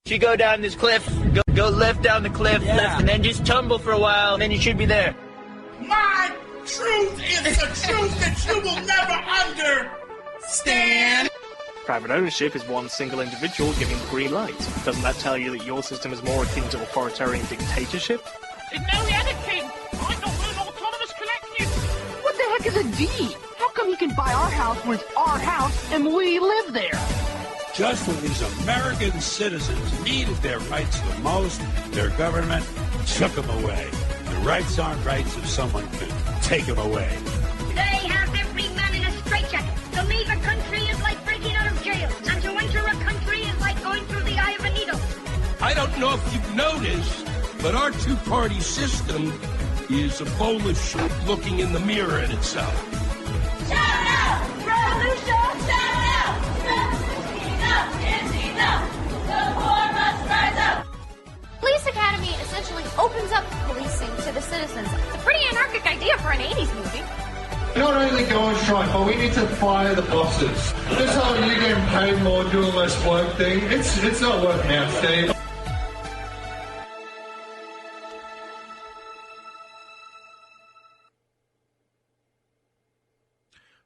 You go down this cliff, go left down the cliff, left, and then just tumble for a while, and then you should be there. My truth is the truth that you will never understand. Private ownership is one single individual giving the green light. Doesn't that tell you that your system is more akin to authoritarian dictatorship? In no king, I'm not an autonomous collective. What the heck is a deed? How come he can buy our house when it's our house and we live there? Just when these American citizens needed their rights the most, their government took them away. The rights aren't rights if someone can take them away. They have every man in a straitjacket. To leave a country is like breaking out of jail, and to enter a country is like going through the eye of a needle. I don't know if you've noticed, but our two-party system is a bowl of shit looking in the mirror at itself. Shout out! Revolution! Shout out! Enough is enough! The poor must rise up! Police Academy essentially opens up policing to the citizens. It's a pretty anarchic idea for an 80s movie. Not only go on strike, but we need to fire the bosses. This whole you getting paid more, doing less work thing, it's not working out, Steve.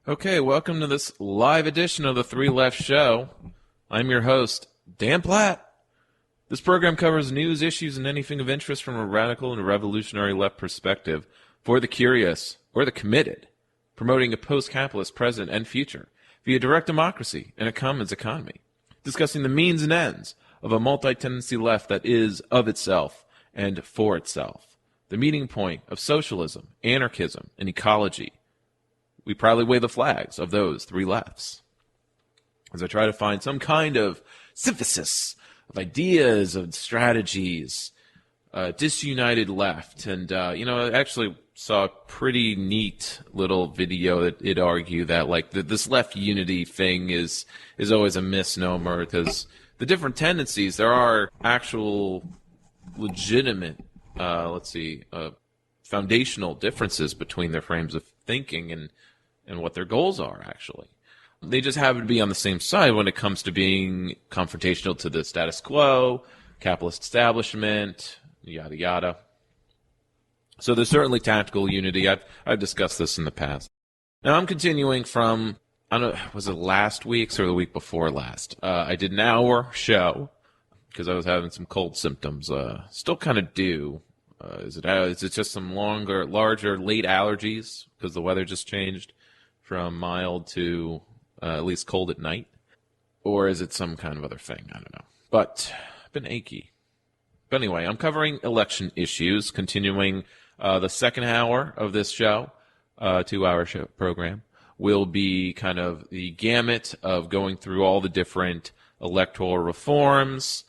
Okay, welcome to this live edition of the Three Left Show. I'm your host, Dan Platt. This program covers news, issues, and anything of interest from a radical and revolutionary left perspective for the curious or the committed, promoting a post-capitalist present and future via direct democracy and a commons economy, discussing the means and ends of a multi-tendency left that is of itself and for itself, the meeting point of socialism, anarchism, and ecology. We proudly wave the flags of those three lefts. As I try to find some kind of synthesis of ideas, of strategies, disunited left. And, I actually saw a pretty neat little video that it argued that, like, this left unity thing is always a misnomer because the different tendencies, there are actual legitimate, foundational differences between their frames of thinking and what their goals are, actually. They just happen to be on the same side when it comes to being confrontational to the status quo, capitalist establishment, yada, yada. So there's certainly tactical unity. I've discussed this in the past. Now I'm continuing from, I don't know, was it last week's or the week before last? I did an hour show because I was having some cold symptoms. Still kind of do. Is it just some larger, late allergies because the weather just changed from mild to at least cold at night? Or is it some kind of other thing? I don't know. But I've been achy. But anyway, I'm covering election issues, continuing the second hour of this show, 2-hour show program, will be kind of the gamut of going through all the different electoral reforms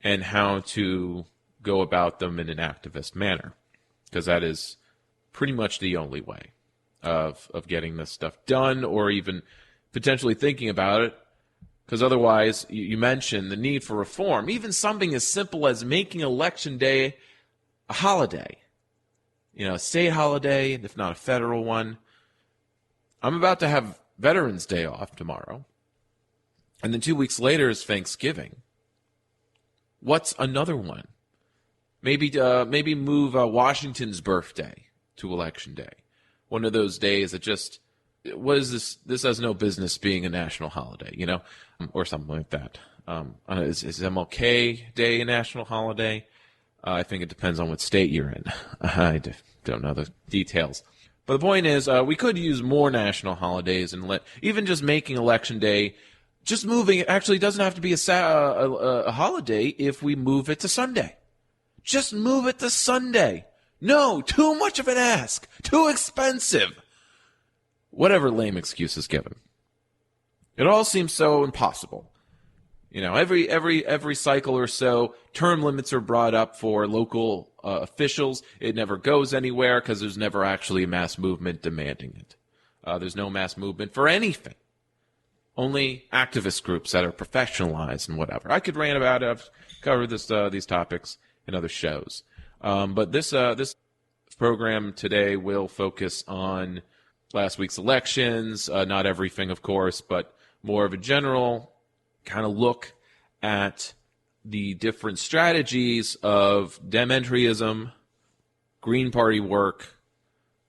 and how to go about them in an activist manner, because that is pretty much the only way of getting this stuff done, or even potentially thinking about it, because otherwise you mentioned the need for reform. Even something as simple as making Election Day a holiday, a state holiday, if not a federal one. I'm about to have Veterans Day off tomorrow, and then 2 weeks later is Thanksgiving. What's another one? Maybe move Washington's birthday to Election Day. One of those days that just, what is this? This has no business being a national holiday, or something like that. Is MLK Day a national holiday? I think it depends on what state you're in. I don't know the details. But the point is, we could use more national holidays and even just making Election Day, just moving it actually doesn't have to be a holiday if we move it to Sunday. Just move it to Sunday. No, too much of an ask. Too expensive. Whatever lame excuse is given. It all seems so impossible. Every cycle or so, term limits are brought up for local officials. It never goes anywhere because there's never actually a mass movement demanding it. There's no mass movement for anything. Only activist groups that are professionalized and whatever. I could rant about it. I've covered these topics in other shows. But this program today will focus on last week's elections, not everything, of course, but more of a general kind of look at the different strategies of Dem-entryism, Green Party work,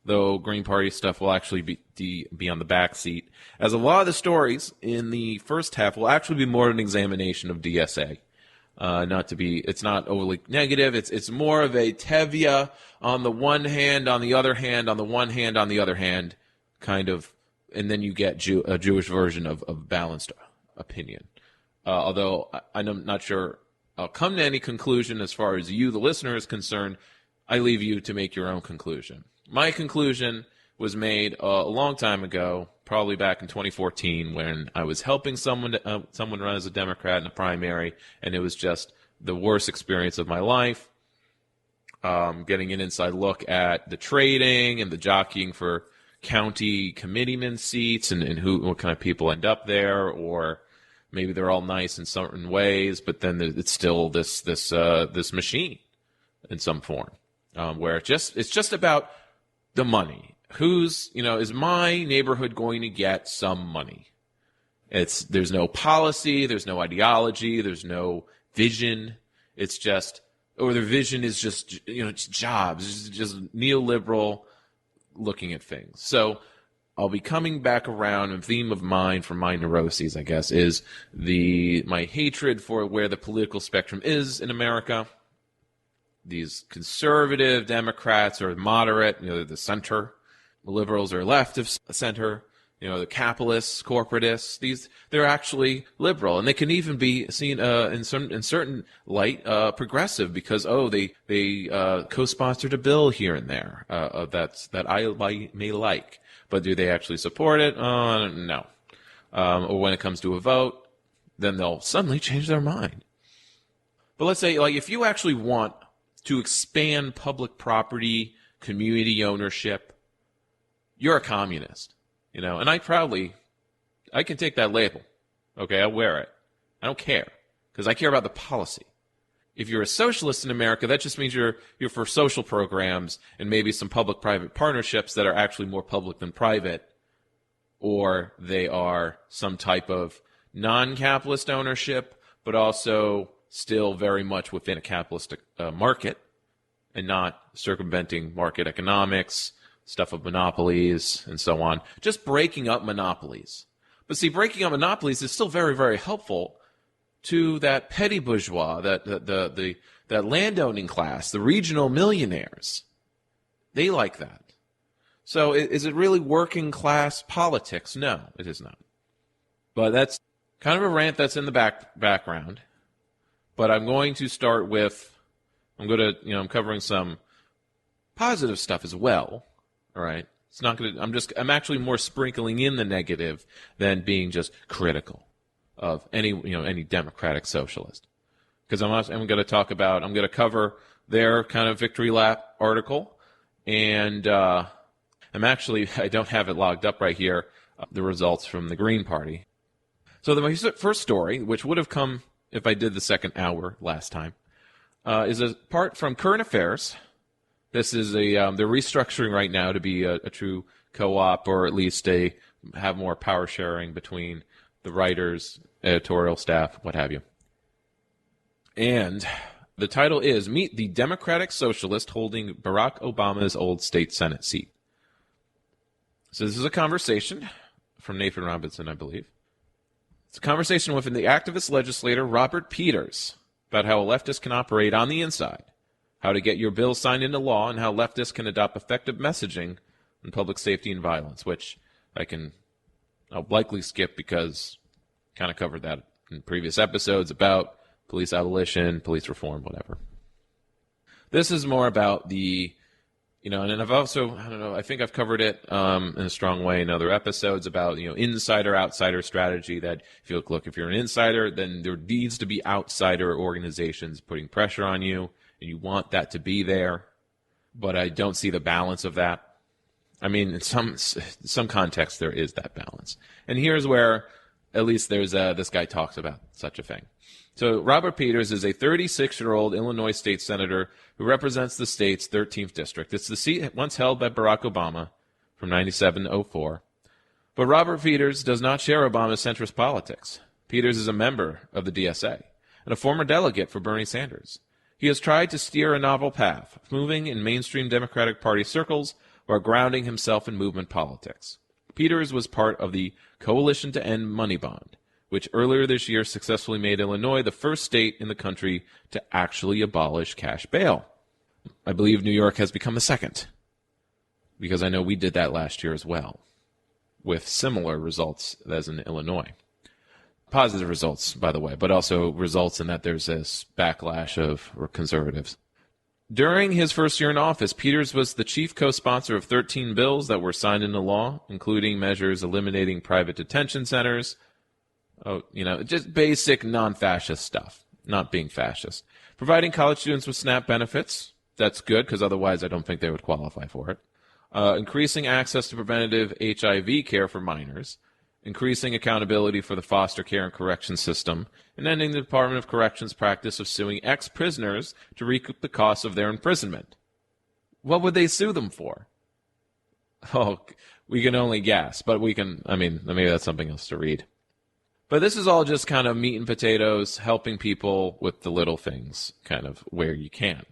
though Green Party stuff will actually be on the back seat, as a lot of the stories in the first half will actually be more of an examination of DSA. It's not overly negative. It's more of a tevya on the one hand, on the other hand, on the one hand, on the other hand, kind of, and then you get a Jewish version of balanced opinion. Although I'm not sure I'll come to any conclusion as far as you, the listener, is concerned. I leave you to make your own conclusion. My conclusion was made a long time ago, probably back in 2014, when I was helping someone run as a Democrat in a primary, and it was just the worst experience of my life. Getting an inside look at the trading and the jockeying for county committeeman seats and what kind of people end up there, or maybe they're all nice in certain ways, but then it's still this machine in some form, where it's just about the money. Is my neighborhood going to get some money? There's no policy, there's no ideology, there's no vision. It's just, or the vision is just, it's jobs, it's just neoliberal looking at things. So I'll be coming back around. A theme of mine from my neuroses, I guess, is my hatred for where the political spectrum is in America. These conservative Democrats are moderate, the center. The liberals are left of center. The capitalists, corporatists, they're actually liberal, and they can even be seen in certain light progressive because they co-sponsored a bill here and there that I may like, but do they actually support it? No. Or when it comes to a vote, then they'll suddenly change their mind. But let's say, if you actually want to expand public property, community ownership, you're a communist, and I can take that label. Okay, I'll wear it. I don't care, because I care about the policy. If you're a socialist in America, that just means you're for social programs and maybe some public-private partnerships that are actually more public than private, or they are some type of non-capitalist ownership, but also still very much within a capitalist market and not circumventing market economics, stuff of monopolies, and so on. Just breaking up monopolies. But see, breaking up monopolies is still very, very helpful to that petty bourgeois, that landowning class, the regional millionaires. They like that. So is it really working class politics? No, it is not. But that's kind of a rant that's in the background. But I'm going to start with, I'm covering some positive stuff as well. All right. It's not going to, I'm actually more sprinkling in the negative than being just critical of any democratic socialist. Because I'm going to cover their kind of victory lap article. And I don't have it logged up right here, the results from the Green Party. So my first story, which would have come if I did the second hour last time, is a part from Current Affairs. This is they're restructuring right now to be a true co-op, or at least have more power sharing between the writers, editorial staff, what have you. And the title is Meet the Democratic Socialist Holding Barack Obama's Old State Senate Seat. So this is a conversation from Nathan Robinson, I believe. It's a conversation with the activist legislator Robert Peters about how a leftist can operate on the inside, how to get your bill signed into law, and how leftists can adopt effective messaging on public safety and violence, which I'll likely skip because I kind of covered that in previous episodes about police abolition, police reform, whatever. This is more about and I've also, I think I've covered it in a strong way in other episodes about, insider-outsider strategy, that if you're an insider, then there needs to be outsider organizations putting pressure on you, and you want that to be there, but I don't see the balance of that. I mean, in some context, there is that balance. And here's where, at least this guy talks about such a thing. So Robert Peters is a 36-year-old Illinois state senator who represents the state's 13th district. It's the seat once held by Barack Obama from 97 to 04. But Robert Peters does not share Obama's centrist politics. Peters is a member of the DSA. and a former delegate for Bernie Sanders. He has tried to steer a novel path, moving in mainstream Democratic Party circles while grounding himself in movement politics. Peters was part of the Coalition to End Money Bond, which earlier this year successfully made Illinois the first state in the country to actually abolish cash bail. I believe New York has become the second, because I know we did that last year as well, with similar results as in Illinois. Positive results, by the way, but also results in that there's this backlash of conservatives. During his first year in office, Peters was the chief co-sponsor of 13 bills that were signed into law, including measures eliminating private detention centers, just basic non-fascist stuff, not being fascist. Providing college students with SNAP benefits, that's good, because otherwise I don't think they would qualify for it. Increasing access to preventative HIV care for minors, increasing accountability for the foster care and correction system, and ending the Department of Corrections' practice of suing ex-prisoners to recoup the costs of their imprisonment. What would they sue them for? Oh, we can only guess, but maybe that's something else to read. But this is all just kind of meat and potatoes, helping people with the little things, kind of where you can.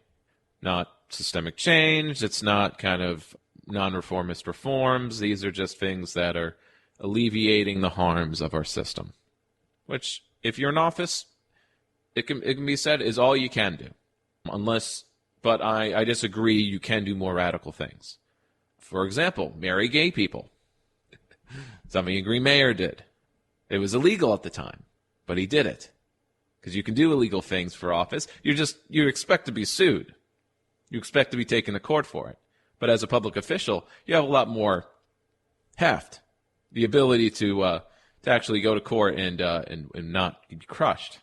Not systemic change, it's not kind of non-reformist reforms. These are just things that are alleviating the harms of our system, which, if you're in office, it can be said is all you can do. But I disagree, you can do more radical things. For example, marry gay people. Something a Green Mayor did. It was illegal at the time, but he did it. Because you can do illegal things for office. You expect to be sued. You expect to be taken to court for it. But as a public official, you have a lot more heft. The ability to actually go to court and not be crushed.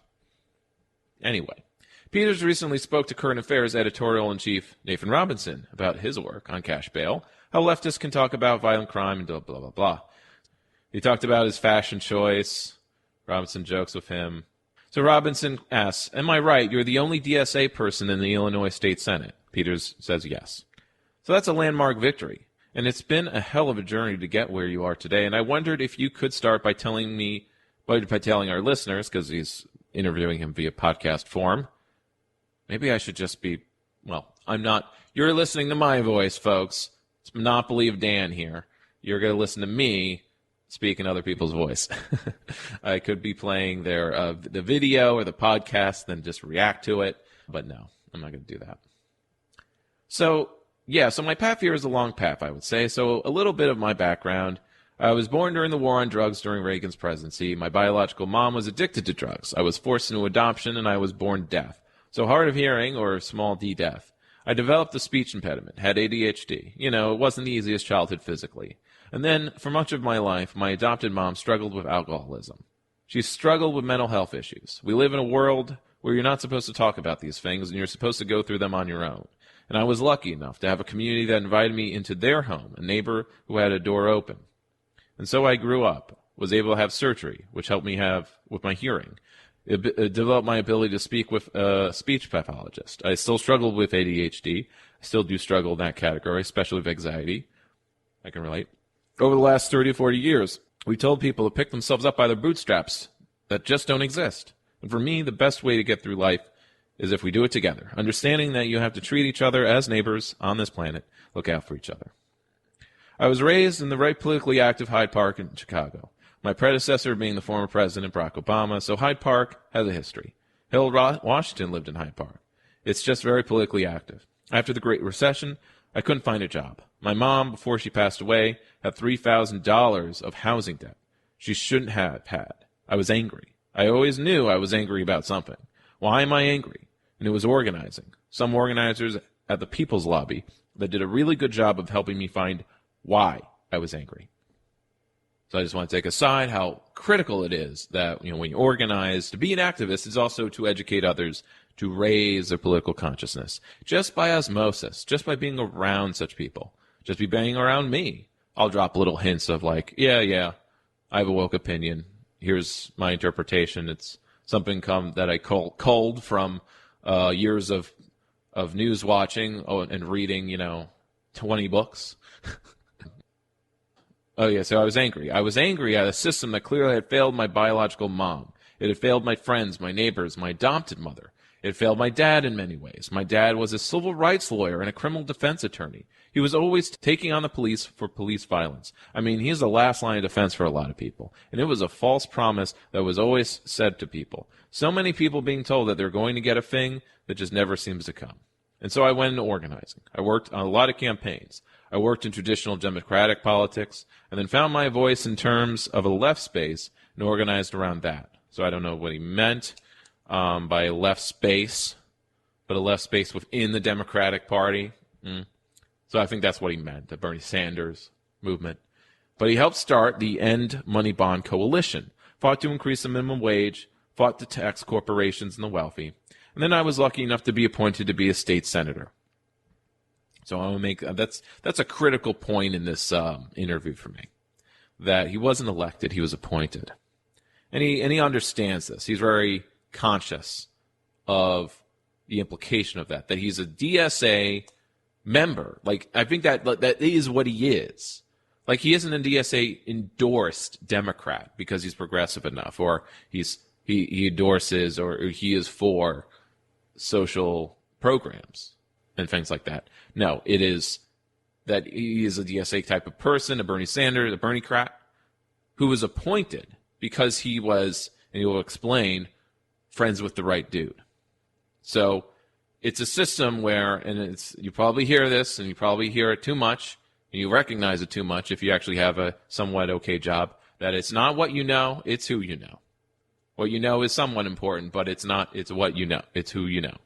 Anyway, Peters recently spoke to Current Affairs editorial-in-chief Nathan Robinson about his work on cash bail, how leftists can talk about violent crime and blah, blah, blah, blah. He talked about his fashion choice. Robinson jokes with him. So Robinson asks, am I right, you're the only DSA person in the Illinois State Senate? Peters says yes. So that's a landmark victory. And it's been a hell of a journey to get where you are today. And I wondered if you could start by telling our listeners, because he's interviewing him via podcast form. Maybe I should just be, I'm not. You're listening to my voice, folks. It's Monopoly of Dan here. You're going to listen to me speak in other people's voice. I could be playing the video or the podcast, then just react to it. But no, I'm not going to do that. So my path here is a long path, I would say. So a little bit of my background. I was born during the war on drugs during Reagan's presidency. My biological mom was addicted to drugs. I was forced into adoption, and I was born deaf. So hard of hearing, or small d deaf. I developed a speech impediment, had ADHD. It wasn't the easiest childhood physically. And then, for much of my life, my adopted mom struggled with alcoholism. She struggled with mental health issues. We live in a world where you're not supposed to talk about these things, and you're supposed to go through them on your own. And I was lucky enough to have a community that invited me into their home, a neighbor who had a door open. And so I grew up, was able to have surgery, which helped me with my hearing. It developed my ability to speak with a speech pathologist. I still struggle with ADHD. I still do struggle in that category, especially with anxiety. I can relate. Over the last 30 or 40 years, we told people to pick themselves up by their bootstraps that just don't exist. And for me, the best way to get through life is if we do it together, understanding that you have to treat each other as neighbors on this planet, look out for each other. I was raised in the very politically active Hyde Park in Chicago, my predecessor being the former President Barack Obama, so Hyde Park has a history. Harold Washington lived in Hyde Park. It's just very politically active. After the Great Recession, I couldn't find a job. My mom, before she passed away, had $3,000 of housing debt she shouldn't have had. I was angry. I always knew I was angry about something. Why am I angry? And it was organizing. Some organizers at the People's Lobby that did a really good job of helping me find why I was angry. So I just want to take aside how critical it is that when you organize, to be an activist is also to educate others, to raise their political consciousness. Just by osmosis, just by being around such people, just be being around me. I'll drop little hints of I have a woke opinion. Here's my interpretation. It's something that I culled from years of news watching and reading, 20 books. Oh, yeah, so I was angry. I was angry at a system that clearly had failed my biological mom. It had failed my friends, my neighbors, my adopted mother. It had failed my dad in many ways. My dad was a civil rights lawyer and a criminal defense attorney. He was always taking on the police for police violence. I mean, he's the last line of defense for a lot of people. And it was a false promise that was always said to people. So many people being told that they're going to get a thing that just never seems to come. And so I went into organizing. I worked on a lot of campaigns. I worked in traditional Democratic politics, and then found my voice in terms of a left space and organized around that. So I don't know what he meant by a left space, but a left space within the Democratic Party. So I think that's what he meant, the Bernie Sanders movement. But he helped start the End Money Bond Coalition, fought to increase the minimum wage, fought to tax corporations and the wealthy. And then I was lucky enough to be appointed to be a state senator. So I want to make that's a critical point in this interview for me, that he wasn't elected, he was appointed, and he understands this. He's very conscious of the implication of that he's a DSA member. Like, I think that is what he is. Like, he isn't a DSA endorsed Democrat because he's progressive enough, or he endorses, or he is for social programs and things like that. No, it is that he is a DSA type of person, a Bernie Sanders, a Bernie-crat, who was appointed because he was, and he will explain, friends with the right dude. So it's a system where, and you probably hear this, and you probably hear it too much, and you recognize it too much if you actually have a somewhat okay job, that it's not what you know, it's who you know. What you know is somewhat important, but it's not, it's what you know, it's who you know.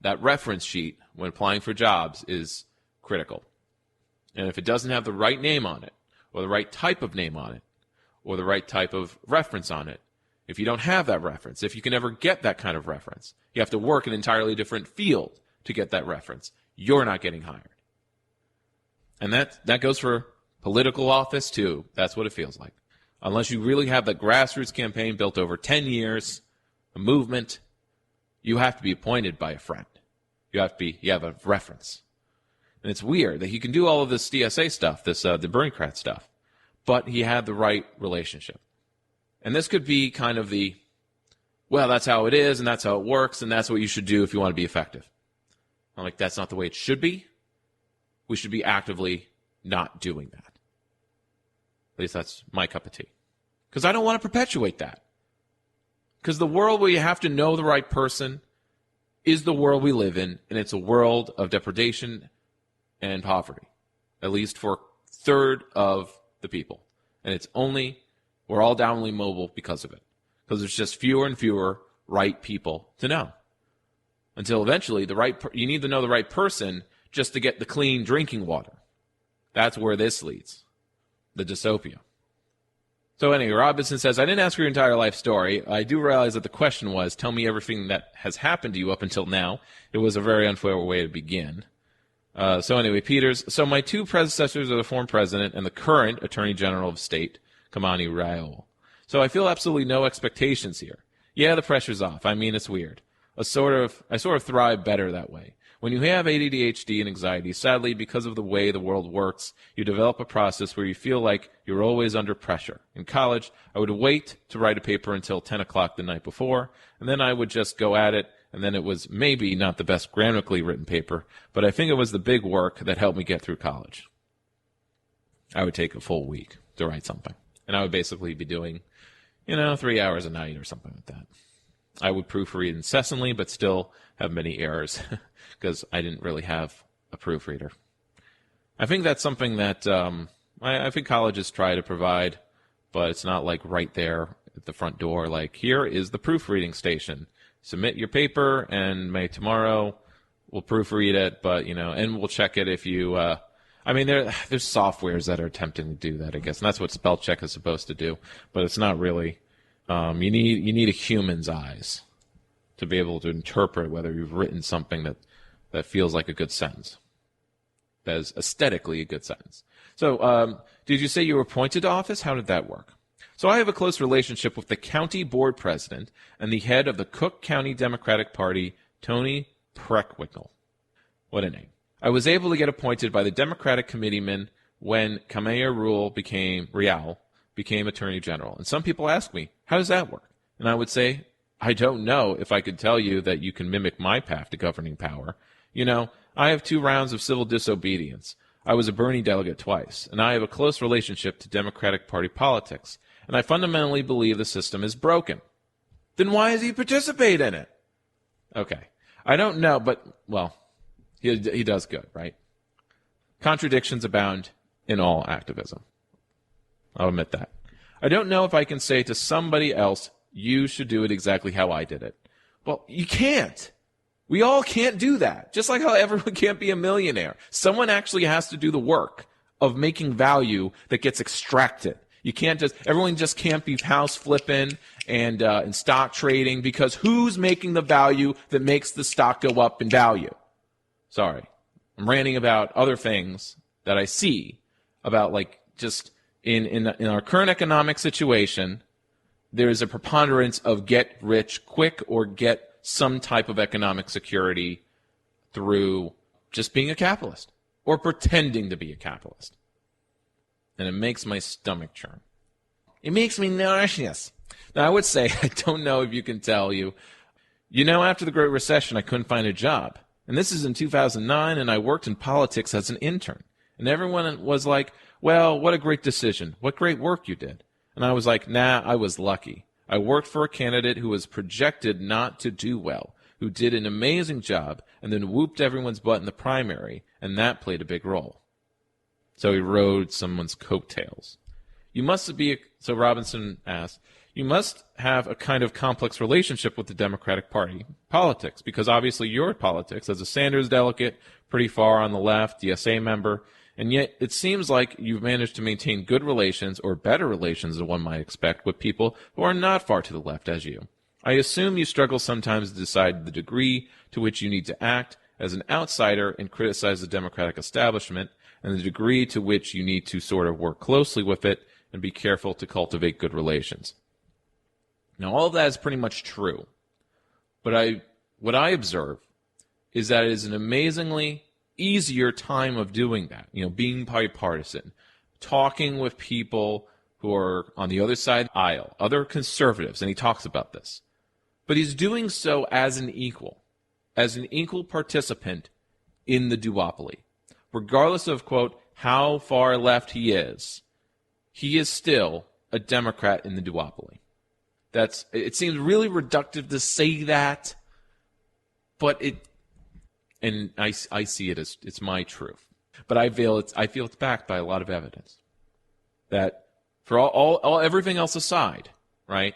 That reference sheet, when applying for jobs, is critical. And if it doesn't have the right name on it, or the right type of name on it, or the right type of reference on it, if you don't have that reference, if you can ever get that kind of reference, you have to work in an entirely different field to get that reference, you're not getting hired. And that goes for political office, too. That's what it feels like. Unless you really have the grassroots campaign built over 10 years, a movement, you have to be appointed by a friend. You have a reference. And it's weird that he can do all of this DSA stuff, the Bernie-crat stuff, but he had the right relationship. And this could be kind of well, that's how it is, and that's how it works, and that's what you should do if you want to be effective. I'm like, that's not the way it should be. We should be actively not doing that. At least that's my cup of tea. Because I don't want to perpetuate that. Because the world where you have to know the right person is the world we live in, and it's a world of depredation and poverty, at least for a third of the people. And we're all downly mobile because of it. Because there's just fewer and fewer right people to know. Until eventually, you need to know the right person just to get the clean drinking water. That's where this leads. The dystopia. So anyway, Robinson says, I didn't ask for your entire life story. I do realize that the question was, tell me everything that has happened to you up until now. It was a very unfair way to begin. So anyway, Peters, so my two predecessors are the former president and the current Attorney General of State, Kamani Raul. So I feel absolutely no expectations here. Yeah, the pressure's off. I mean, it's weird. I sort of thrive better that way. When you have ADHD and anxiety, sadly, because of the way the world works, you develop a process where you feel like you're always under pressure. In college, I would wait to write a paper until 10 o'clock the night before, and then I would just go at it, and then it was maybe not the best grammatically written paper, but I think it was the big work that helped me get through college. I would take a full week to write something, and I would basically be doing, 3 hours a night or something like that. I would proofread incessantly, but still have many errors because I didn't really have a proofreader. I think that's something that I think colleges try to provide, but it's not like right there at the front door. Like, here is the proofreading station. Submit your paper, and tomorrow we'll proofread it, but and we'll check it if you. There's softwares that are attempting to do that, I guess, and that's what spell check is supposed to do, but it's not really. You need a human's eyes to be able to interpret whether you've written something that feels like a good sentence, that is aesthetically a good sentence. So, did you say you were appointed to office? How did that work? So I have a close relationship with the county board president and the head of the Cook County Democratic Party, Tony Preckwinkle. What a name. I was able to get appointed by the Democratic committeeman when Kamani Raul became Attorney General. And some people ask me, how does that work? And I would say, I don't know if I could tell you that you can mimic my path to governing power. You know, I have 2 rounds of civil disobedience. I was a Bernie delegate twice, and I have a close relationship to Democratic Party politics, and I fundamentally believe the system is broken. Then why does he participate in it? Okay. I don't know, but, well, he does good, right? Contradictions abound in all activism. I'll admit that. I don't know if I can say to somebody else, you should do it exactly how I did it. Well, you can't. We all can't do that. Just like how everyone can't be a millionaire. Someone actually has to do the work of making value that gets extracted. You can't everyone just can't be house flipping and stock trading, because who's making the value that makes the stock go up in value? Sorry. I'm ranting about other things that I see about, like, just in our current economic situation, there is a preponderance of get rich quick or get some type of economic security through just being a capitalist or pretending to be a capitalist. And it makes my stomach churn. It makes me nauseous. Now, I would say, I don't know if you can tell you, after the Great Recession, I couldn't find a job. And this is in 2009, and I worked in politics as an intern. And everyone was like, well, what a great decision. What great work you did. And I was like, nah, I was lucky. I worked for a candidate who was projected not to do well, who did an amazing job, and then whooped everyone's butt in the primary, and that played a big role. So he rode someone's coattails. So Robinson asked, you must have a kind of complex relationship with the Democratic Party politics, because obviously you're in politics as a Sanders delegate, pretty far on the left, DSA member, and yet it seems like you've managed to maintain good relations, or better relations than one might expect, with people who are not far to the left as you. I assume you struggle sometimes to decide the degree to which you need to act as an outsider and criticize the Democratic establishment, and the degree to which you need to sort of work closely with it and be careful to cultivate good relations. Now, all of that is pretty much true, but what I observe is that it is an amazingly easier time of doing that, being bipartisan, talking with people who are on the other side of the aisle, other conservatives, and he talks about this. But he's doing so as an equal participant in the duopoly. Regardless of, quote, how far left he is still a Democrat in the duopoly. It seems really reductive to say that, but I see it as it's my truth. But I feel it's backed by a lot of evidence that, for all everything else aside, right,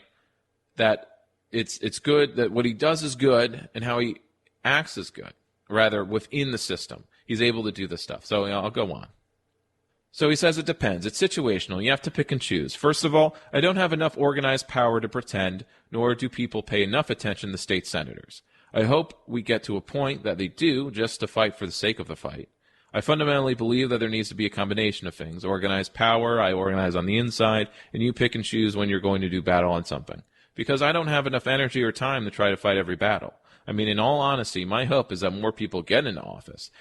that it's good, that what he does is good, and how he acts is good, rather within the system. He's able to do this stuff. So I'll go on. So he says it depends. It's situational. You have to pick and choose. First of all, I don't have enough organized power to pretend, nor do people pay enough attention to state senators. I hope we get to a point that they do, just to fight for the sake of the fight. I fundamentally believe that there needs to be a combination of things. Organized power, I organize on the inside, and you pick and choose when you're going to do battle on something. Because I don't have enough energy or time to try to fight every battle. I mean, in all honesty, my hope is that more people get into office.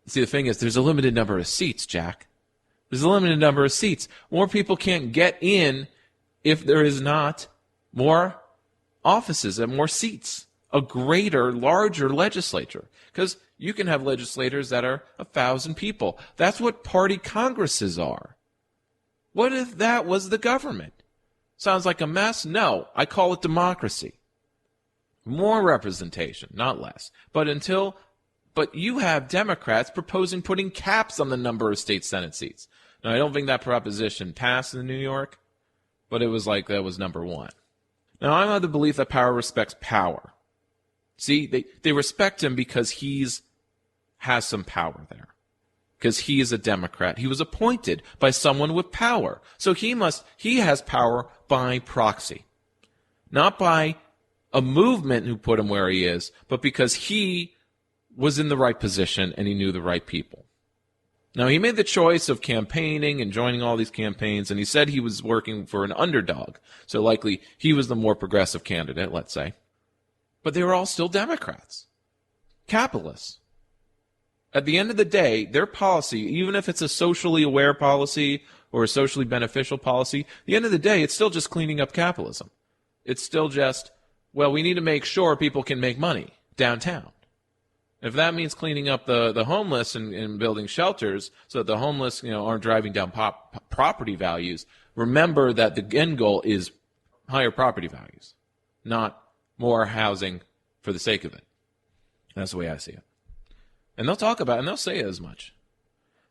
See, the thing is, there's a limited number of seats, Jack. There's a limited number of seats. More people can't get in if there is not more offices and more seats. A greater, larger legislature. Because you can have legislators that are 1,000 people. That's what party congresses are. What if that was the government? Sounds like a mess? No, I call it democracy. More representation, not less. But you have Democrats proposing putting caps on the number of state Senate seats. Now, I don't think that proposition passed in New York, but it was like that was number one. Now, I'm of the belief that power respects power. See, they respect him because has some power there. Because he is a Democrat. He was appointed by someone with power. So he has power by proxy. Not by a movement who put him where he is, but because he was in the right position and he knew the right people. Now, he made the choice of campaigning and joining all these campaigns, and he said he was working for an underdog. So likely he was the more progressive candidate, let's say. But they were all still Democrats. Capitalists. At the end of the day, their policy, even if it's a socially aware policy or a socially beneficial policy, at the end of the day, it's still just cleaning up capitalism. It's still just, well, we need to make sure people can make money downtown. If that means cleaning up the homeless and building shelters so that the homeless, aren't driving down property values, remember that the end goal is higher property values, not more housing for the sake of it. That's the way I see it. And they'll talk about it, and they'll say it as much.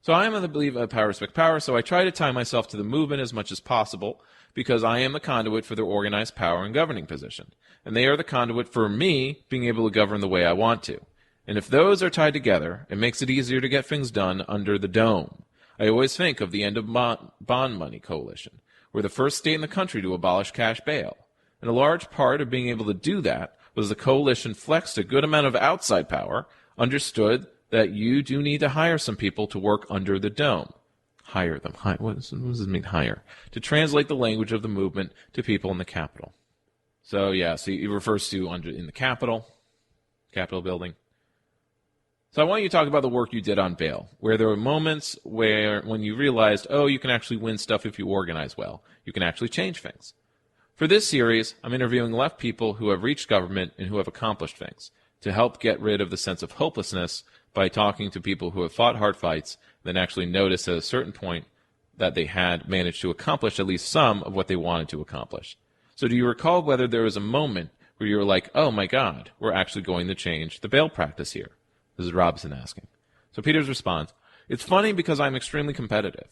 So I am of the belief of power, respect power, so I try to tie myself to the movement as much as possible because I am the conduit for their organized power and governing position. And they are the conduit for me being able to govern the way I want to. And if those are tied together, it makes it easier to get things done under the dome. I always think of the End of Bond Money Coalition. We're the first state in the country to abolish cash bail. And a large part of being able to do that was the coalition flexed a good amount of outside power, understood that you do need to hire some people to work under the dome. Hire them. What does it mean, hire? To translate the language of the movement to people in the Capitol. So it refers to in the Capitol building. So I want you to talk about the work you did on bail, where there were moments when you realized, you can actually win stuff if you organize well. You can actually change things. For this series, I'm interviewing left people who have reached government and who have accomplished things to help get rid of the sense of hopelessness by talking to people who have fought hard fights, then actually noticed at a certain point that they had managed to accomplish at least some of what they wanted to accomplish. So do you recall whether there was a moment where you were like, oh my God, we're actually going to change the bail practice here? This is Robinson asking. So Peters responds, it's funny because I'm extremely competitive.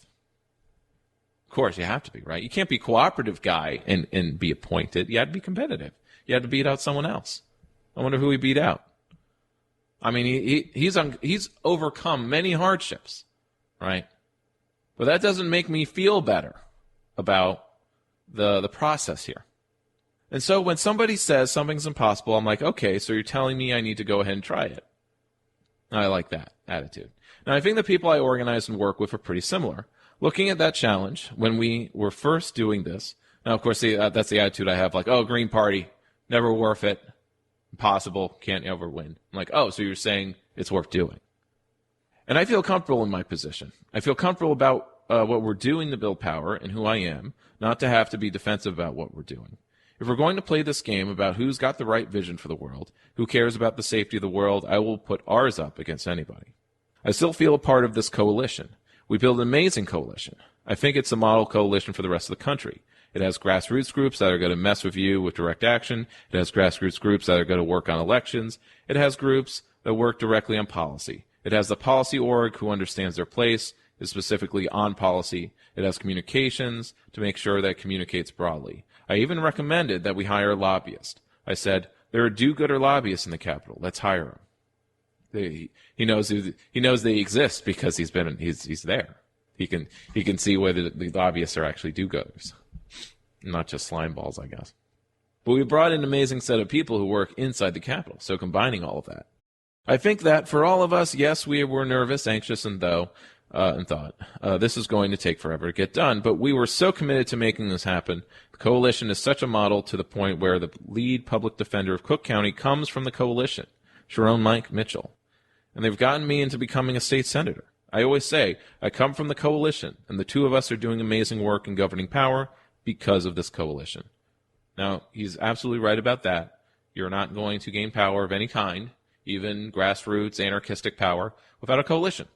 Of course, you have to be, right? You can't be a cooperative guy and be appointed. You had to be competitive. You had to beat out someone else. I wonder who he beat out. I mean, he's overcome many hardships, right? But that doesn't make me feel better about the process here. And so when somebody says something's impossible, I'm like, okay, so you're telling me I need to go ahead and try it. I like that attitude. Now, I think the people I organize and work with are pretty similar. Looking at that challenge, when we were first doing this, now, of course, that's the attitude I have, like, Green Party, never worth it, impossible, can't ever win. I'm like, so you're saying it's worth doing. And I feel comfortable in my position. I feel comfortable about what we're doing to build power and who I am, not to have to be defensive about what we're doing. If we're going to play this game about who's got the right vision for the world, who cares about the safety of the world, I will put ours up against anybody. I still feel a part of this coalition. We build an amazing coalition. I think it's a model coalition for the rest of the country. It has grassroots groups that are going to mess with you with direct action. It has grassroots groups that are going to work on elections. It has groups that work directly on policy. It has the policy org who understands their place, is specifically on policy. It has communications to make sure that it communicates broadly. I even recommended that we hire a lobbyist. I said, there are do-gooder lobbyists in the Capitol. Let's hire them. He knows they exist because he's there. He can see whether the lobbyists are actually do-gooders, not just slime balls, I guess. But we brought in an amazing set of people who work inside the Capitol, so combining all of that. I think that for all of us, yes, we were nervous, anxious, and thought this is going to take forever to get done, but we were so committed to making this happen. The coalition is such a model to the point where the lead public defender of Cook County comes from the coalition, Sharon Mike Mitchell. And they've gotten me into becoming a state senator. I always say, I come from the coalition, and the two of us are doing amazing work in governing power because of this coalition. Now, he's absolutely right about that. You're not going to gain power of any kind, even grassroots, anarchistic power, without a coalition.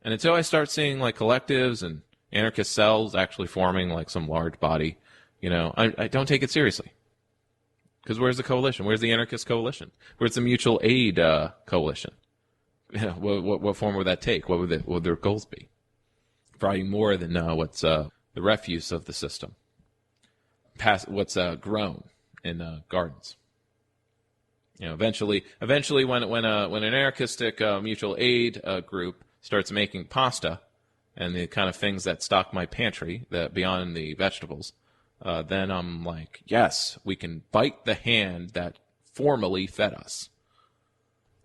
And until I start seeing like collectives and anarchist cells actually forming like some large body, I don't take it seriously. Because where's the coalition? Where's the anarchist coalition? Where's the mutual aid coalition? What form would that take? What would their goals be? Probably more than what's the refuse of the system. What's grown in gardens. Eventually, when an anarchistic mutual aid group starts making pasta and the kind of things that stock my pantry, that beyond the vegetables, then I'm like, yes, we can bite the hand that formerly fed us.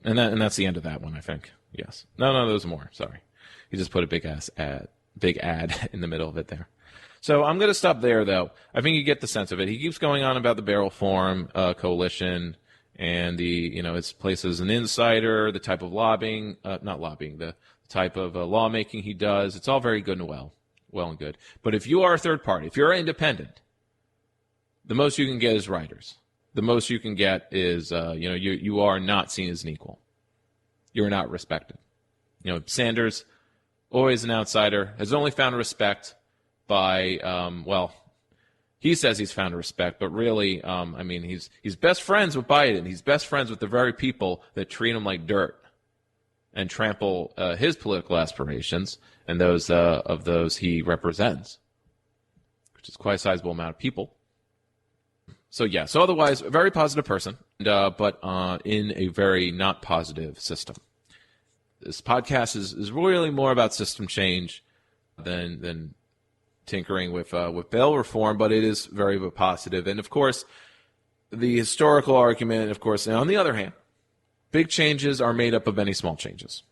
And that's the end of that one, I think. Yes. No, there's more. Sorry. He just put a big ad in the middle of it there. So I'm going to stop there, though. I think you get the sense of it. He keeps going on about the Barrel Forum coalition and its place as an insider, the type of the type of lawmaking he does. It's all very good and well and good. But if you are a third party, if you're independent, the most you can get is writers. The most you can get is, you are not seen as an equal. You're not respected. Sanders, always an outsider, has only found respect by, he says he's found respect, but really, he's best friends with Biden. He's best friends with the very people that treat him like dirt and trample his political aspirations and those of those he represents, which is quite a sizable amount of people. So otherwise, a very positive person, but in a very not positive system. This podcast is really more about system change than tinkering with bail reform, but it is very positive. And of course, the historical argument, of course, now on the other hand, big changes are made up of many small changes.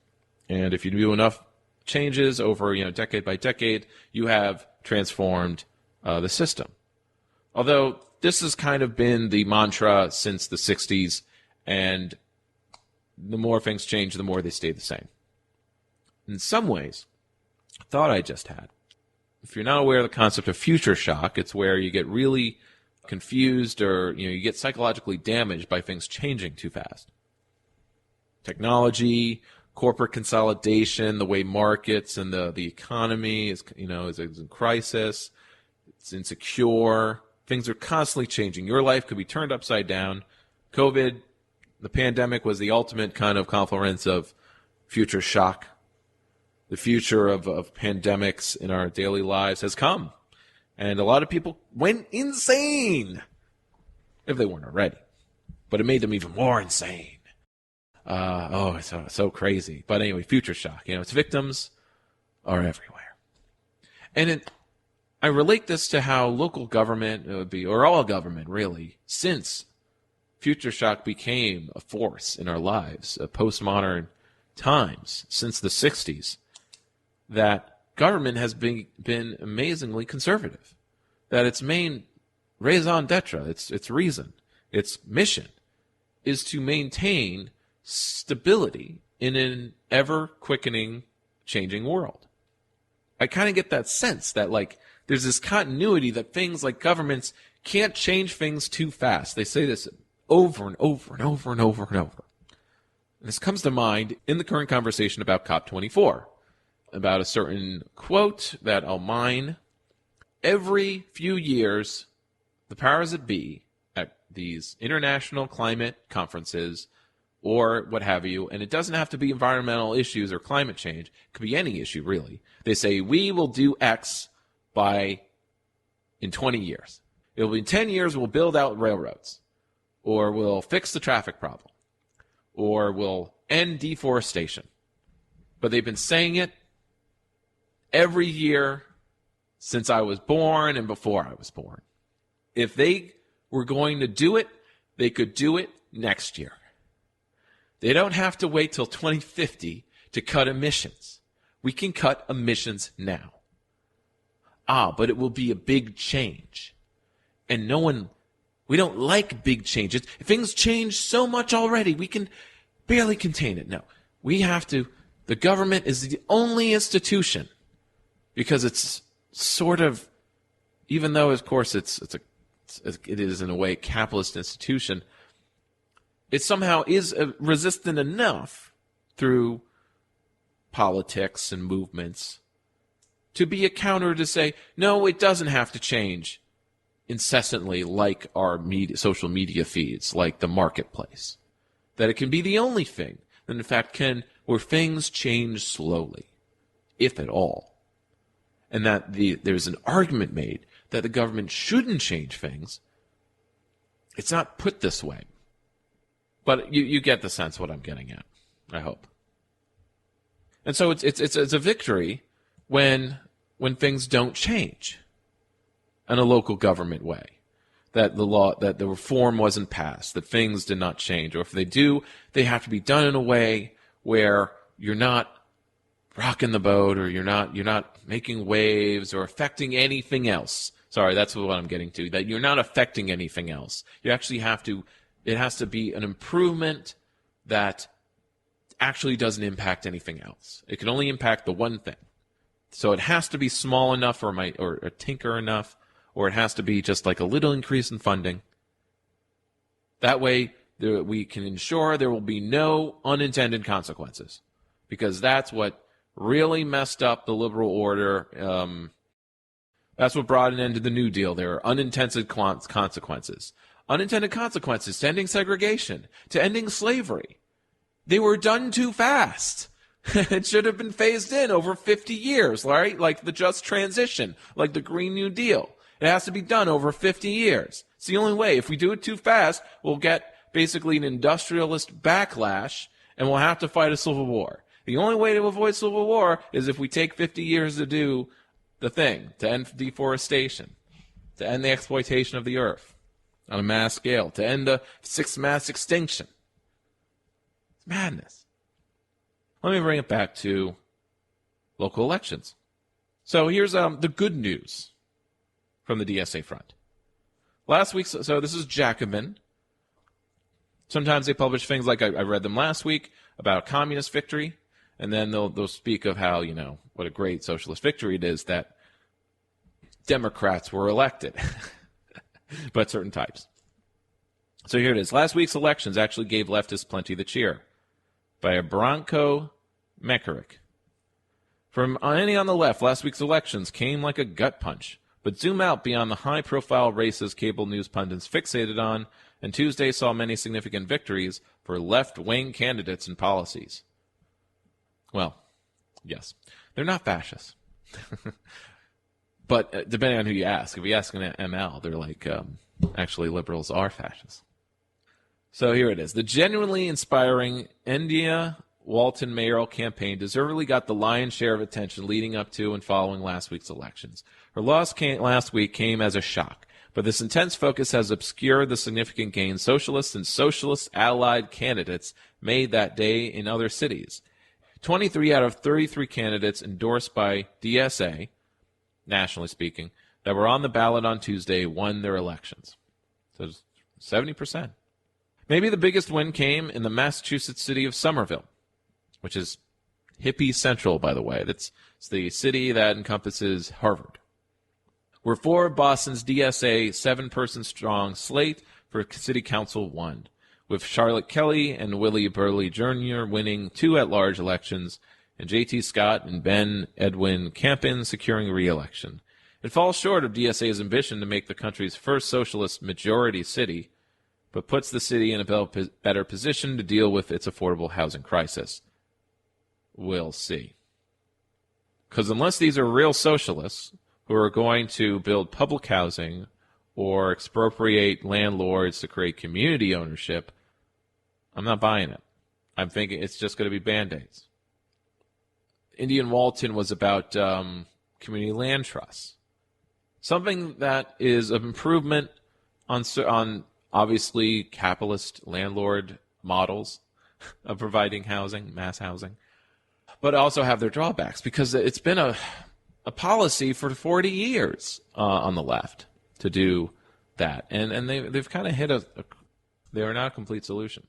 And if you do enough changes over, decade by decade, you have transformed the system. Although this has kind of been the mantra since the 60s, and the more things change, the more they stay the same. In some ways, a thought I just had, if you're not aware of the concept of future shock, it's where you get really confused or you get psychologically damaged by things changing too fast. Technology, corporate consolidation, the way markets and the economy is in crisis, it's insecure. Things are constantly changing. Your life could be turned upside down. COVID, the pandemic, was the ultimate kind of confluence of future shock. The future of pandemics in our daily lives has come. And a lot of people went insane, if they weren't already. But it made them even more insane. It's so crazy. But anyway, future shock. Its victims are everywhere. And I relate this to how local government would be, or all government really, since future shock became a force in our lives, postmodern times, since the 60s, that government has been amazingly conservative. That its main raison d'etre, its reason, its mission, is to maintain stability in an ever-quickening, changing world. I kind of get that sense that, there's this continuity that things like governments can't change things too fast. They say this over and over and over and over and over. And this comes to mind in the current conversation about COP24, about a certain quote that I'll mine. Every few years, the powers that be at these international climate conferences or what have you, and it doesn't have to be environmental issues or climate change. It could be any issue, really. They say, we will do X in 20 years. It'll be in 10 years, we'll build out railroads, or we'll fix the traffic problem, or we'll end deforestation. But they've been saying it every year since I was born and before I was born. If they were going to do it, they could do it next year. They don't have to wait till 2050 to cut emissions. We can cut emissions now. But it will be a big change. And we don't like big changes. Things change so much already, we can barely contain it. No, the government is the only institution, because it's sort of, even though, of course, it is in a way a capitalist institution, it somehow is resistant enough through politics and movements to be a counter to say, no, it doesn't have to change incessantly like our social media feeds, like the marketplace. That it can be the only thing that, in fact, where things change slowly, if at all. And that there's an argument made that the government shouldn't change things. It's not put this way. But you get the sense what I'm getting at, I hope. And so it's a victory when things don't change in a local government way, that the reform wasn't passed, that things did not change, or if they do, they have to be done in a way where you're not rocking the boat, or you're not making waves or affecting anything else. Sorry, that's what I'm getting to, that you're not affecting anything else. You actually it has to be an improvement that actually doesn't impact anything else. It can only impact the one thing. So it has to be small enough or tinker enough or it has to be just like a little increase in funding. That way, we can ensure there will be no unintended consequences, because that's what really messed up the liberal order. That's what brought an end to the New Deal. There are unintended consequences. Unintended consequences to ending segregation, to ending slavery. They were done too fast. It should have been phased in over 50 years, right? Like the just transition, like the Green New Deal. It has to be done over 50 years. It's the only way. If we do it too fast, we'll get basically an industrialist backlash, and we'll have to fight a civil war. The only way to avoid civil war is if we take 50 years to do the thing, to end deforestation, to end the exploitation of the earth on a mass scale, to end the sixth mass extinction. It's madness. Let me bring it back to local elections. So here's the good news from the DSA front. Last week, so this is Jacobin. Sometimes they publish things like I read them last week about communist victory, and then they'll speak of how, what a great socialist victory it is that Democrats were elected, but certain types. So here it is. Last week's elections actually gave leftists plenty to cheer. By Branko Mekaric. From any on the left, last week's elections came like a gut punch. But zoom out beyond the high-profile races cable news pundits fixated on, and Tuesday saw many significant victories for left-wing candidates and policies. Well, yes, they're not fascists. But depending on who you ask, if you ask an ML, they're like, actually liberals are fascists. So here it is. The genuinely inspiring India Walton mayoral campaign deservedly got the lion's share of attention leading up to and following last week's elections. Her loss last week came as a shock, but this intense focus has obscured the significant gains socialists and socialist-allied candidates made that day in other cities. 23 out of 33 candidates endorsed by DSA, nationally speaking, that were on the ballot on Tuesday won their elections. So 70%. Maybe the biggest win came in the Massachusetts city of Somerville, which is hippie central, by the way. It's the city that encompasses Harvard. Where 4 of Boston's DSA 7-person strong slate for city council won, with Charlotte Kelly and Willie Burley Jr. winning 2 at-large elections, and J.T. Scott and Ben Edwin Campin securing re-election. It falls short of DSA's ambition to make the country's first socialist majority city, but puts the city in a better position to deal with its affordable housing crisis. We'll see. Because unless these are real socialists who are going to build public housing or expropriate landlords to create community ownership, I'm not buying it. I'm thinking it's just going to be Band-Aids. Indian Walton was about community land trusts. Something that is of improvement on obviously capitalist landlord models of providing housing, mass housing, but also have their drawbacks because it's been a policy for 40 years on the left to do that, and they've kind of hit they are not a complete solution.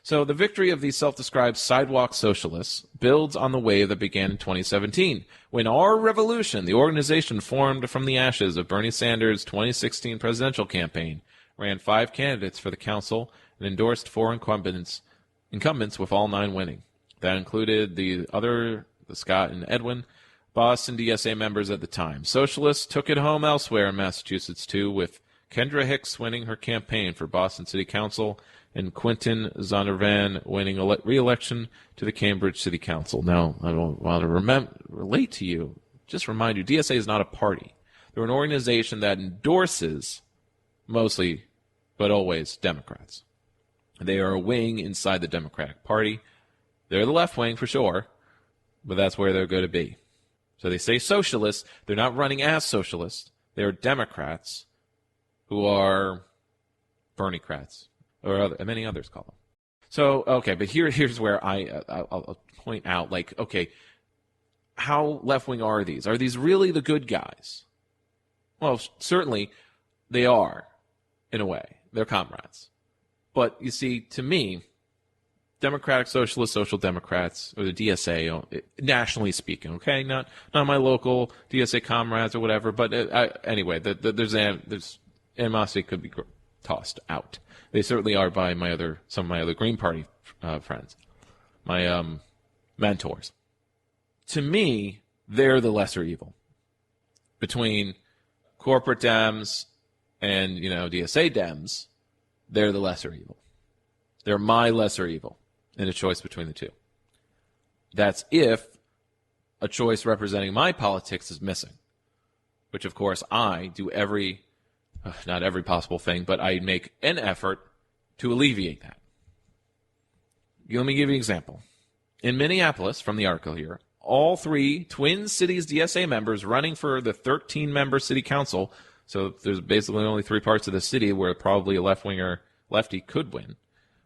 So the victory of these self-described sidewalk socialists builds on the wave that began in 2017, when Our Revolution, the organization formed from the ashes of Bernie Sanders' 2016 presidential campaign, ran 5 candidates for the council and endorsed 4 incumbents with all 9 winning. That included the Scott and Edwin, Boston DSA members at the time. Socialists took it home elsewhere in Massachusetts, too, with Kendra Hicks winning her campaign for Boston City Council and Quentin Zondervan winning re-election to the Cambridge City Council. Now, I don't want to relate to you, just remind you, DSA is not a party. They're an organization that endorses mostly, but always, Democrats. They are a wing inside the Democratic Party. They're the left wing for sure, but that's where they're going to be. So they say socialists. They're not running as socialists. They're Democrats who are Bernie-crats, or many others call them. So, okay, but here's where I'll point out, like, okay, how left-wing are these? Are these really the good guys? Well, certainly they are, in a way. They're comrades. But, you see, to me, Democratic Socialists, Social Democrats, or the DSA, nationally speaking, okay? Not my local DSA comrades or whatever, but anyway, there's animosity could be tossed out. They certainly are by some of my other Green Party friends, my mentors. To me, they're the lesser evil. Between corporate Dems and, DSA Dems, they're the lesser evil. They're my lesser evil in a choice between the two. That's if a choice representing my politics is missing, which, of course, I do not every possible thing, but I make an effort to alleviate that. Let me give you an example. In Minneapolis, from the article here, all 3 Twin Cities DSA members running for the 13-member city council, so there's basically only 3 parts of the city where probably a lefty could win,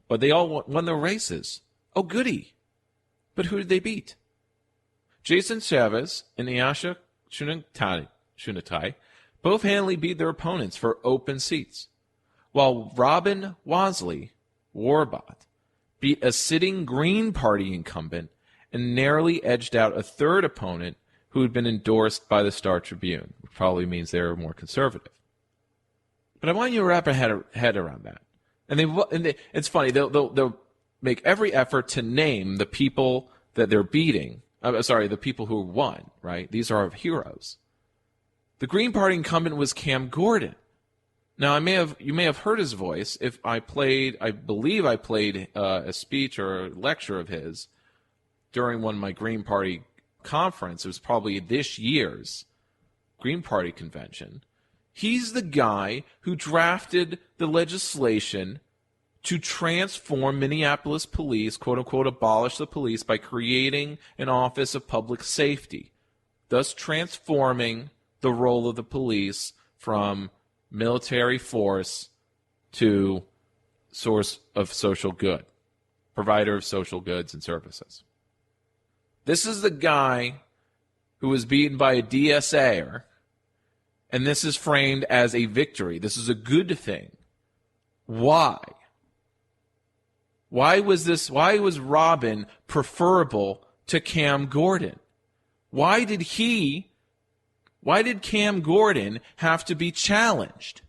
but they all won their races. Oh, goody. But who did they beat? Jason Chavez and Ayesha Shunatai both handily beat their opponents for open seats, while Robin Warbath beat a sitting Green Party incumbent and narrowly edged out a third opponent who had been endorsed by the Star Tribune, which probably means they were more conservative. But I want you to wrap your head around that. And it's funny, they'll make every effort to name the people that they're beating. The people who won, right? These are our heroes. The Green Party incumbent was Cam Gordon. Now, you may have heard his voice if I believe I played a speech or a lecture of his during one of my Green Party conference. It was probably this year's Green Party convention. He's the guy who drafted the legislation to transform Minneapolis police, quote-unquote, abolish the police by creating an Office of Public Safety, thus transforming the role of the police from military force to source of social good, provider of social goods and services. This is the guy who was beaten by a DSAer, and this is framed as a victory. This is a good thing. Why? Why was Robin preferable to Cam Gordon? Why did Cam Gordon have to be challenged?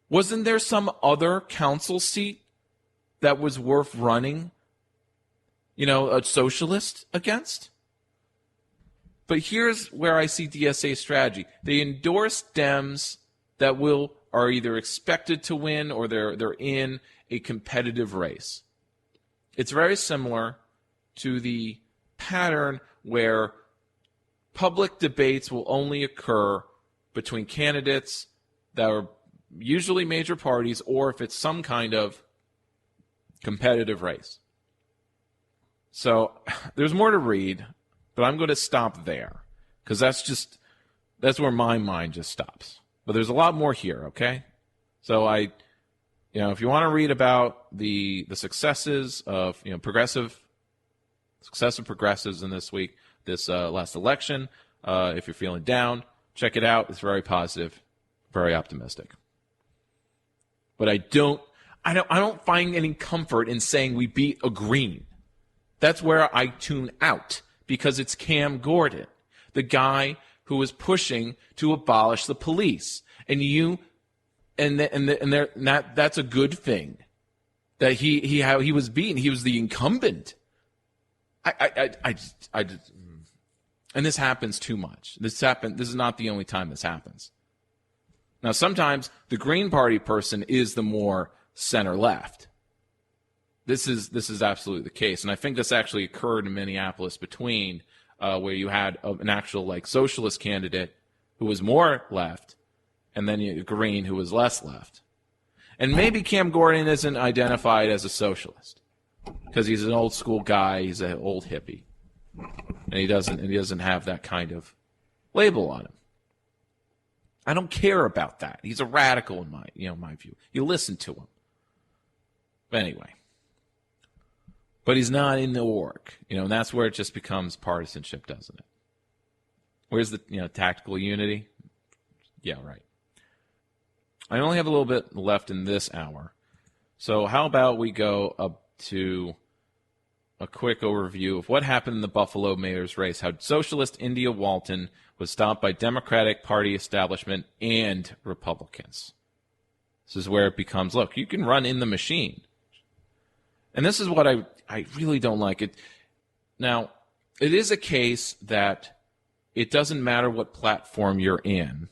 Wasn't there some other council seat that was worth running, a socialist against? But here's where I see DSA strategy. They endorse Dems that are either expected to win or they're in a competitive race. It's very similar to the pattern where public debates will only occur between candidates that are usually major parties or if it's some kind of competitive race. So there's more to read, but I'm going to stop there because that's where my mind just stops. But there's a lot more here, okay? So if you want to read about the successes of progressive progressives in this last election, if you're feeling down, check it out. It's very positive, very optimistic. But I don't find any comfort in saying we beat a Green. That's where I tune out because it's Cam Gordon, the guy who was pushing to abolish the police, that's a good thing. That he was beaten. He was the incumbent. And this happens too much. This is not the only time this happens. Now, sometimes the Green Party person is the more center left. This is absolutely the case, and I think this actually occurred in Minneapolis between where you had an actual socialist candidate who was more left, and then you Green who was less left. And maybe Cam Gordon isn't identified as a socialist because he's an old school guy, he's an old hippie, and he doesn't have that kind of label on him. I don't care about that. He's a radical in my view. You listen to him. But anyway. But he's not in the org, and that's where it just becomes partisanship, doesn't it? Where's the tactical unity? Yeah, right. I only have a little bit left in this hour, so how about we go to a quick overview of what happened in the Buffalo mayor's race, how socialist India Walton was stopped by Democratic Party establishment and Republicans. This is where it becomes, look, you can run in the machine. And this is what I really don't like. It. Now, it is a case that it doesn't matter what platform you're in,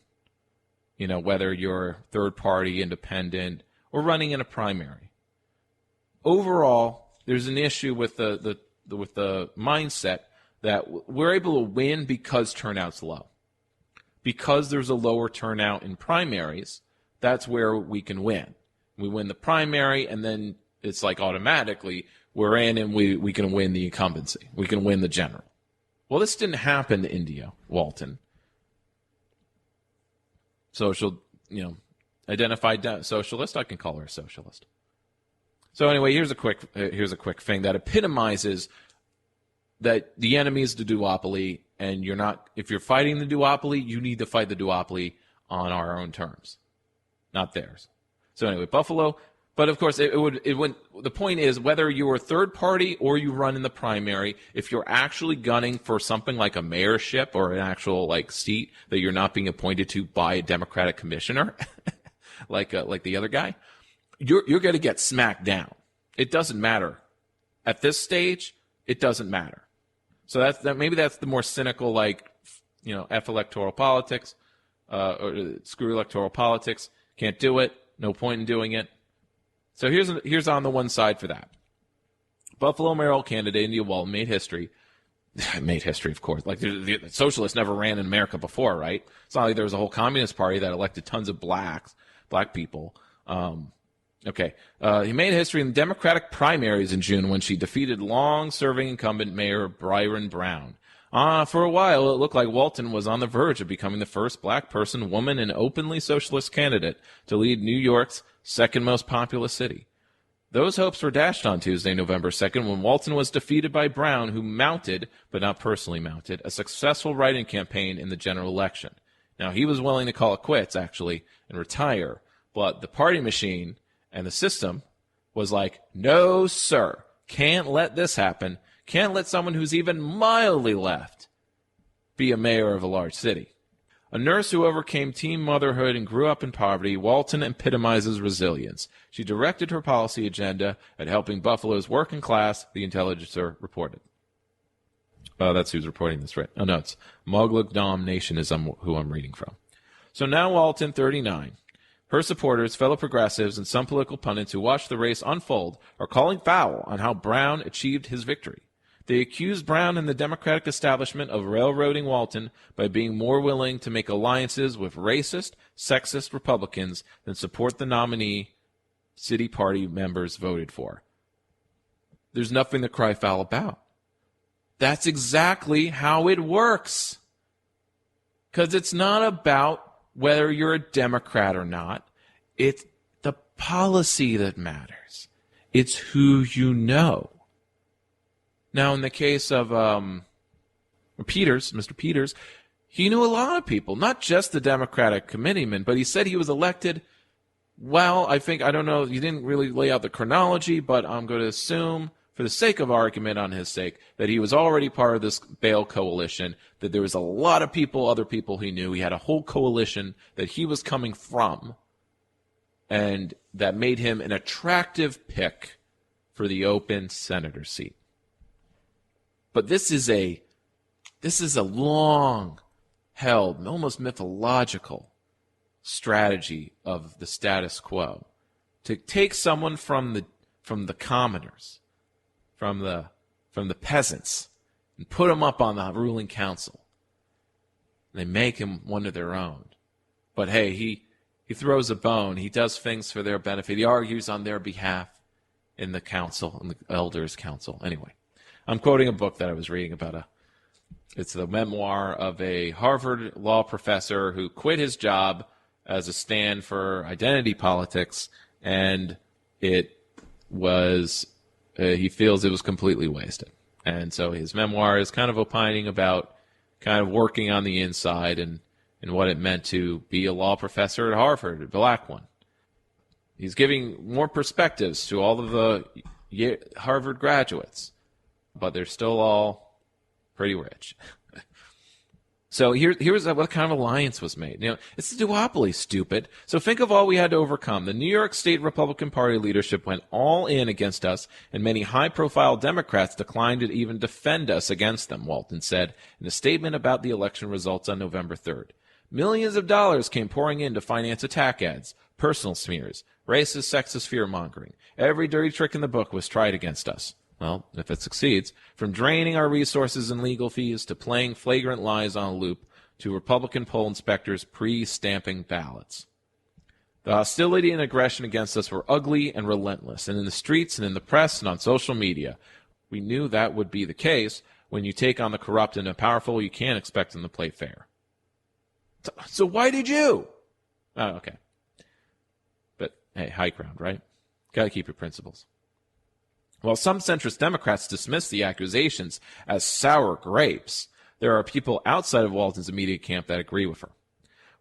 whether you're third party, independent, or running in a primary. Overall, there's an issue with the mindset that we're able to win because turnout's low. Because there's a lower turnout in primaries, that's where we can win. We win the primary, and then it's like automatically we're in and we can win the incumbency. We can win the general. Well, this didn't happen to India Walton. Identified socialist. I can call her a socialist. So anyway, here's a quick thing that epitomizes that the enemy is the duopoly, and if you're fighting the duopoly, you need to fight the duopoly on our own terms, not theirs. So anyway, Buffalo. But of course, the point is, whether you're a third party or you run in the primary, if you're actually gunning for something like a mayorship or an actual seat that you're not being appointed to by a Democratic commissioner, like the other guy, you're going to get smacked down. It doesn't matter at this stage. It doesn't matter. So maybe that's the more cynical, F electoral politics, or screw electoral politics. Can't do it. No point in doing it. So here's on the one side for that. Buffalo mayoral candidate India Walton made history. Made history, of course. The socialists never ran in America before, right? It's not like there was a whole communist party that elected tons of black people. He made history in the Democratic primaries in June when she defeated long-serving incumbent Mayor Byron Brown. For a while, it looked like Walton was on the verge of becoming the first black person, woman, and openly socialist candidate to lead New York's second most populous city. Those hopes were dashed on Tuesday, November 2nd, when Walton was defeated by Brown, who mounted, but not personally mounted, a successful write-in campaign in the general election. Now, he was willing to call it quits, actually, and retire, but the party machine and the system was like, no, sir, can't let this happen. Can't let someone who's even mildly left be a mayor of a large city. A nurse who overcame teen motherhood and grew up in poverty, Walton epitomizes resilience. She directed her policy agenda at helping Buffalo's working class, the Intelligencer reported. That's who's reporting this, right? Oh, no, it's Moglik Dom Nation is who I'm reading from. So now Walton, 39. Her supporters, fellow progressives, and some political pundits who watched the race unfold are calling foul on how Brown achieved his victory. They accused Brown and the Democratic establishment of railroading Walton by being more willing to make alliances with racist, sexist Republicans than support the nominee city party members voted for. There's nothing to cry foul about. That's exactly how it works. Because it's not about whether you're a Democrat or not. It's the policy that matters. It's who you know. Now, in the case of Mr. Peters, he knew a lot of people, not just the Democratic committeeman, but he said he was elected, well, I don't know, he didn't really lay out the chronology, but I'm going to assume, for the sake of argument on his sake, that he was already part of this bail coalition, that there was a lot of people, other people he knew. He had a whole coalition that he was coming from, and that made him an attractive pick for the open senator seat. But this is a long-held, almost mythological strategy of the status quo to take someone from the commoners, from the peasants, and put him up on the ruling council. They make him one of their own. But hey, he throws a bone. He does things for their benefit. He argues on their behalf in the council, in the elders' council. Anyway. I'm quoting a book that I was reading about it's the memoir of a Harvard law professor who quit his job as a stand for identity politics, and he feels it was completely wasted. And so his memoir is kind of opining about kind of working on the inside and what it meant to be a law professor at Harvard, a black one. He's giving more perspectives to all of the Harvard graduates, but they're still all pretty rich. So here's what kind of alliance was made. It's the duopoly, stupid. So think of all we had to overcome. The New York State Republican Party leadership went all in against us, and many high-profile Democrats declined to even defend us against them, Walton said in a statement about the election results on November 3rd. Millions of dollars came pouring in to finance attack ads, personal smears, racist, sexist fear-mongering. Every dirty trick in the book was tried against us. Well, if it succeeds, from draining our resources and legal fees to playing flagrant lies on a loop to Republican poll inspectors pre-stamping ballots. The hostility and aggression against us were ugly and relentless, and in the streets and in the press and on social media. We knew that would be the case. When you take on the corrupt and the powerful, you can't expect them to play fair. So why did you? Oh, okay. But, hey, high ground, right? Got to keep your principles. While some centrist Democrats dismiss the accusations as sour grapes, there are people outside of Walton's immediate camp that agree with her.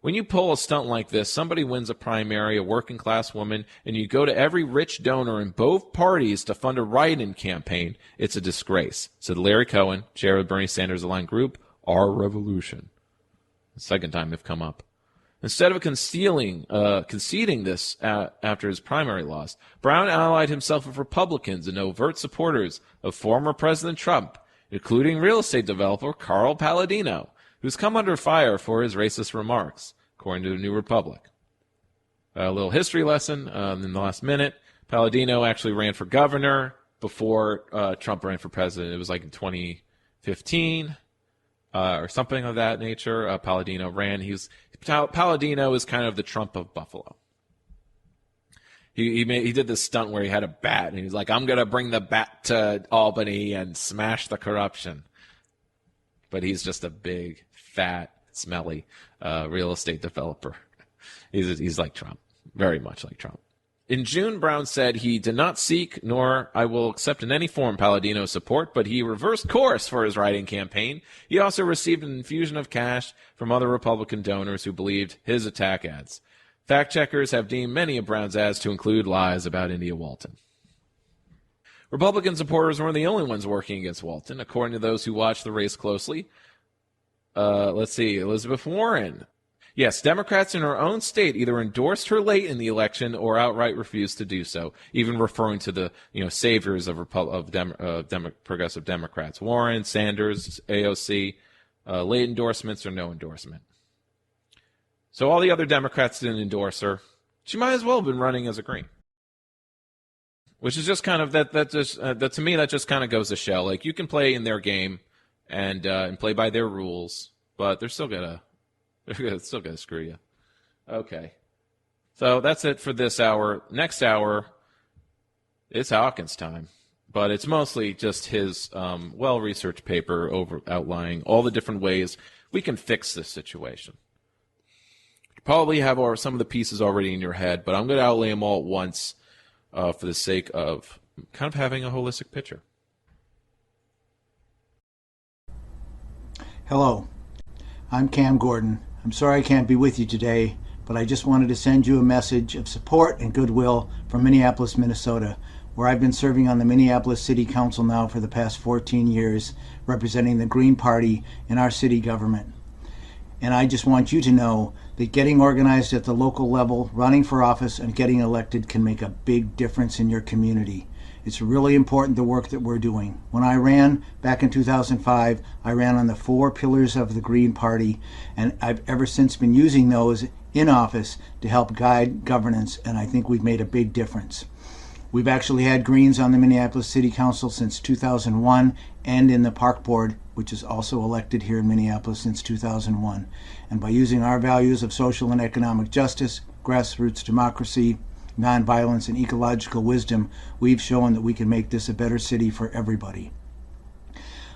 When you pull a stunt like this, somebody wins a primary, a working-class woman, and you go to every rich donor in both parties to fund a write-in campaign, it's a disgrace, said Larry Cohen, chair of the Bernie Sanders-aligned group, Our Revolution. The second time they've come up. Instead of conceding this after his primary loss, Brown allied himself with Republicans and overt supporters of former President Trump, including real estate developer Carl Palladino, who's come under fire for his racist remarks, according to the New Republic. A little history lesson in the last minute. Palladino actually ran for governor before Trump ran for president. It was like in 2015 or something of that nature. Palladino ran. Palladino is kind of the Trump of Buffalo. He did this stunt where he had a bat, and he's like, I'm going to bring the bat to Albany and smash the corruption. But he's just a big, fat, smelly real estate developer. He's like Trump, very much like Trump. In June, Brown said he did not seek, nor I will accept in any form, Palladino's support, but he reversed course for his write-in campaign. He also received an infusion of cash from other Republican donors who believed his attack ads. Fact-checkers have deemed many of Brown's ads to include lies about India Walton. Republican supporters weren't the only ones working against Walton, according to those who watched the race closely. Let's see, Elizabeth Warren. Yes, Democrats in her own state either endorsed her late in the election or outright refused to do so, even referring to the saviors of progressive Democrats. Warren, Sanders, AOC, late endorsements or no endorsement. So all the other Democrats didn't endorse her. She might as well have been running as a Green. Which is just kind of that to me that just kind of goes to show, like, you can play in their game and play by their rules, but they're still gonna screw you. Okay. So that's it for this hour. Next hour, it's Hawkins' time. But it's mostly just his well-researched paper outlining all the different ways we can fix this situation. You probably have some of the pieces already in your head, but I'm going to outlay them all at once for the sake of kind of having a holistic picture. Hello. I'm Cam Gordon. I'm sorry I can't be with you today, but I just wanted to send you a message of support and goodwill from Minneapolis, Minnesota, where I've been serving on the Minneapolis City Council now for the past 14 years, representing the Green Party in our city government. And I just want you to know that getting organized at the local level, running for office, and getting elected can make a big difference in your community. It's really important, the work that we're doing. When I ran back in 2005, I ran on the 4 pillars of the Green Party, and I've ever since been using those in office to help guide governance, and I think we've made a big difference. We've actually had Greens on the Minneapolis City Council since 2001 and in the Park Board, which is also elected here in Minneapolis since 2001. And by using our values of social and economic justice, grassroots democracy, nonviolence, and ecological wisdom, we've shown that we can make this a better city for everybody.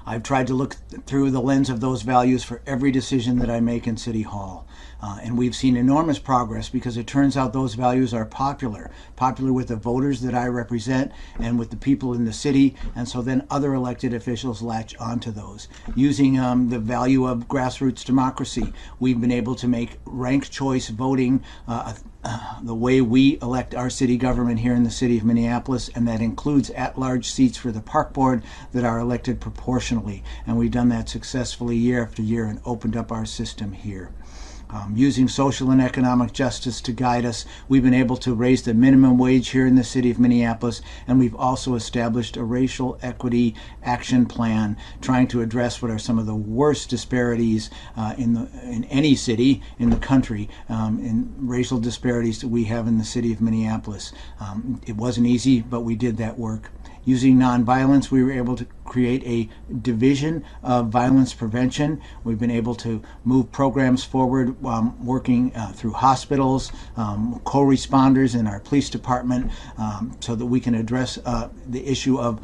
I've tried to look through the lens of those values for every decision that I make in City Hall. And we've seen enormous progress because it turns out those values are popular with the voters that I represent and with the people in the city, and so then other elected officials latch onto those. Using the value of grassroots democracy, we've been able to make ranked choice voting the way we elect our city government here in the city of Minneapolis, and that includes at-large seats for the park board that are elected proportionally. And we've done that successfully year after year and opened up our system here. Using social and economic justice to guide us, we've been able to raise the minimum wage here in the city of Minneapolis, and we've also established a racial equity action plan trying to address what are some of the worst disparities in any city in the country, in racial disparities that we have in the city of Minneapolis. It wasn't easy, but we did that work. Using nonviolence, we were able to create a division of violence prevention. We've been able to move programs forward, working through hospitals, co-responders in our police department, so that we can address the issue of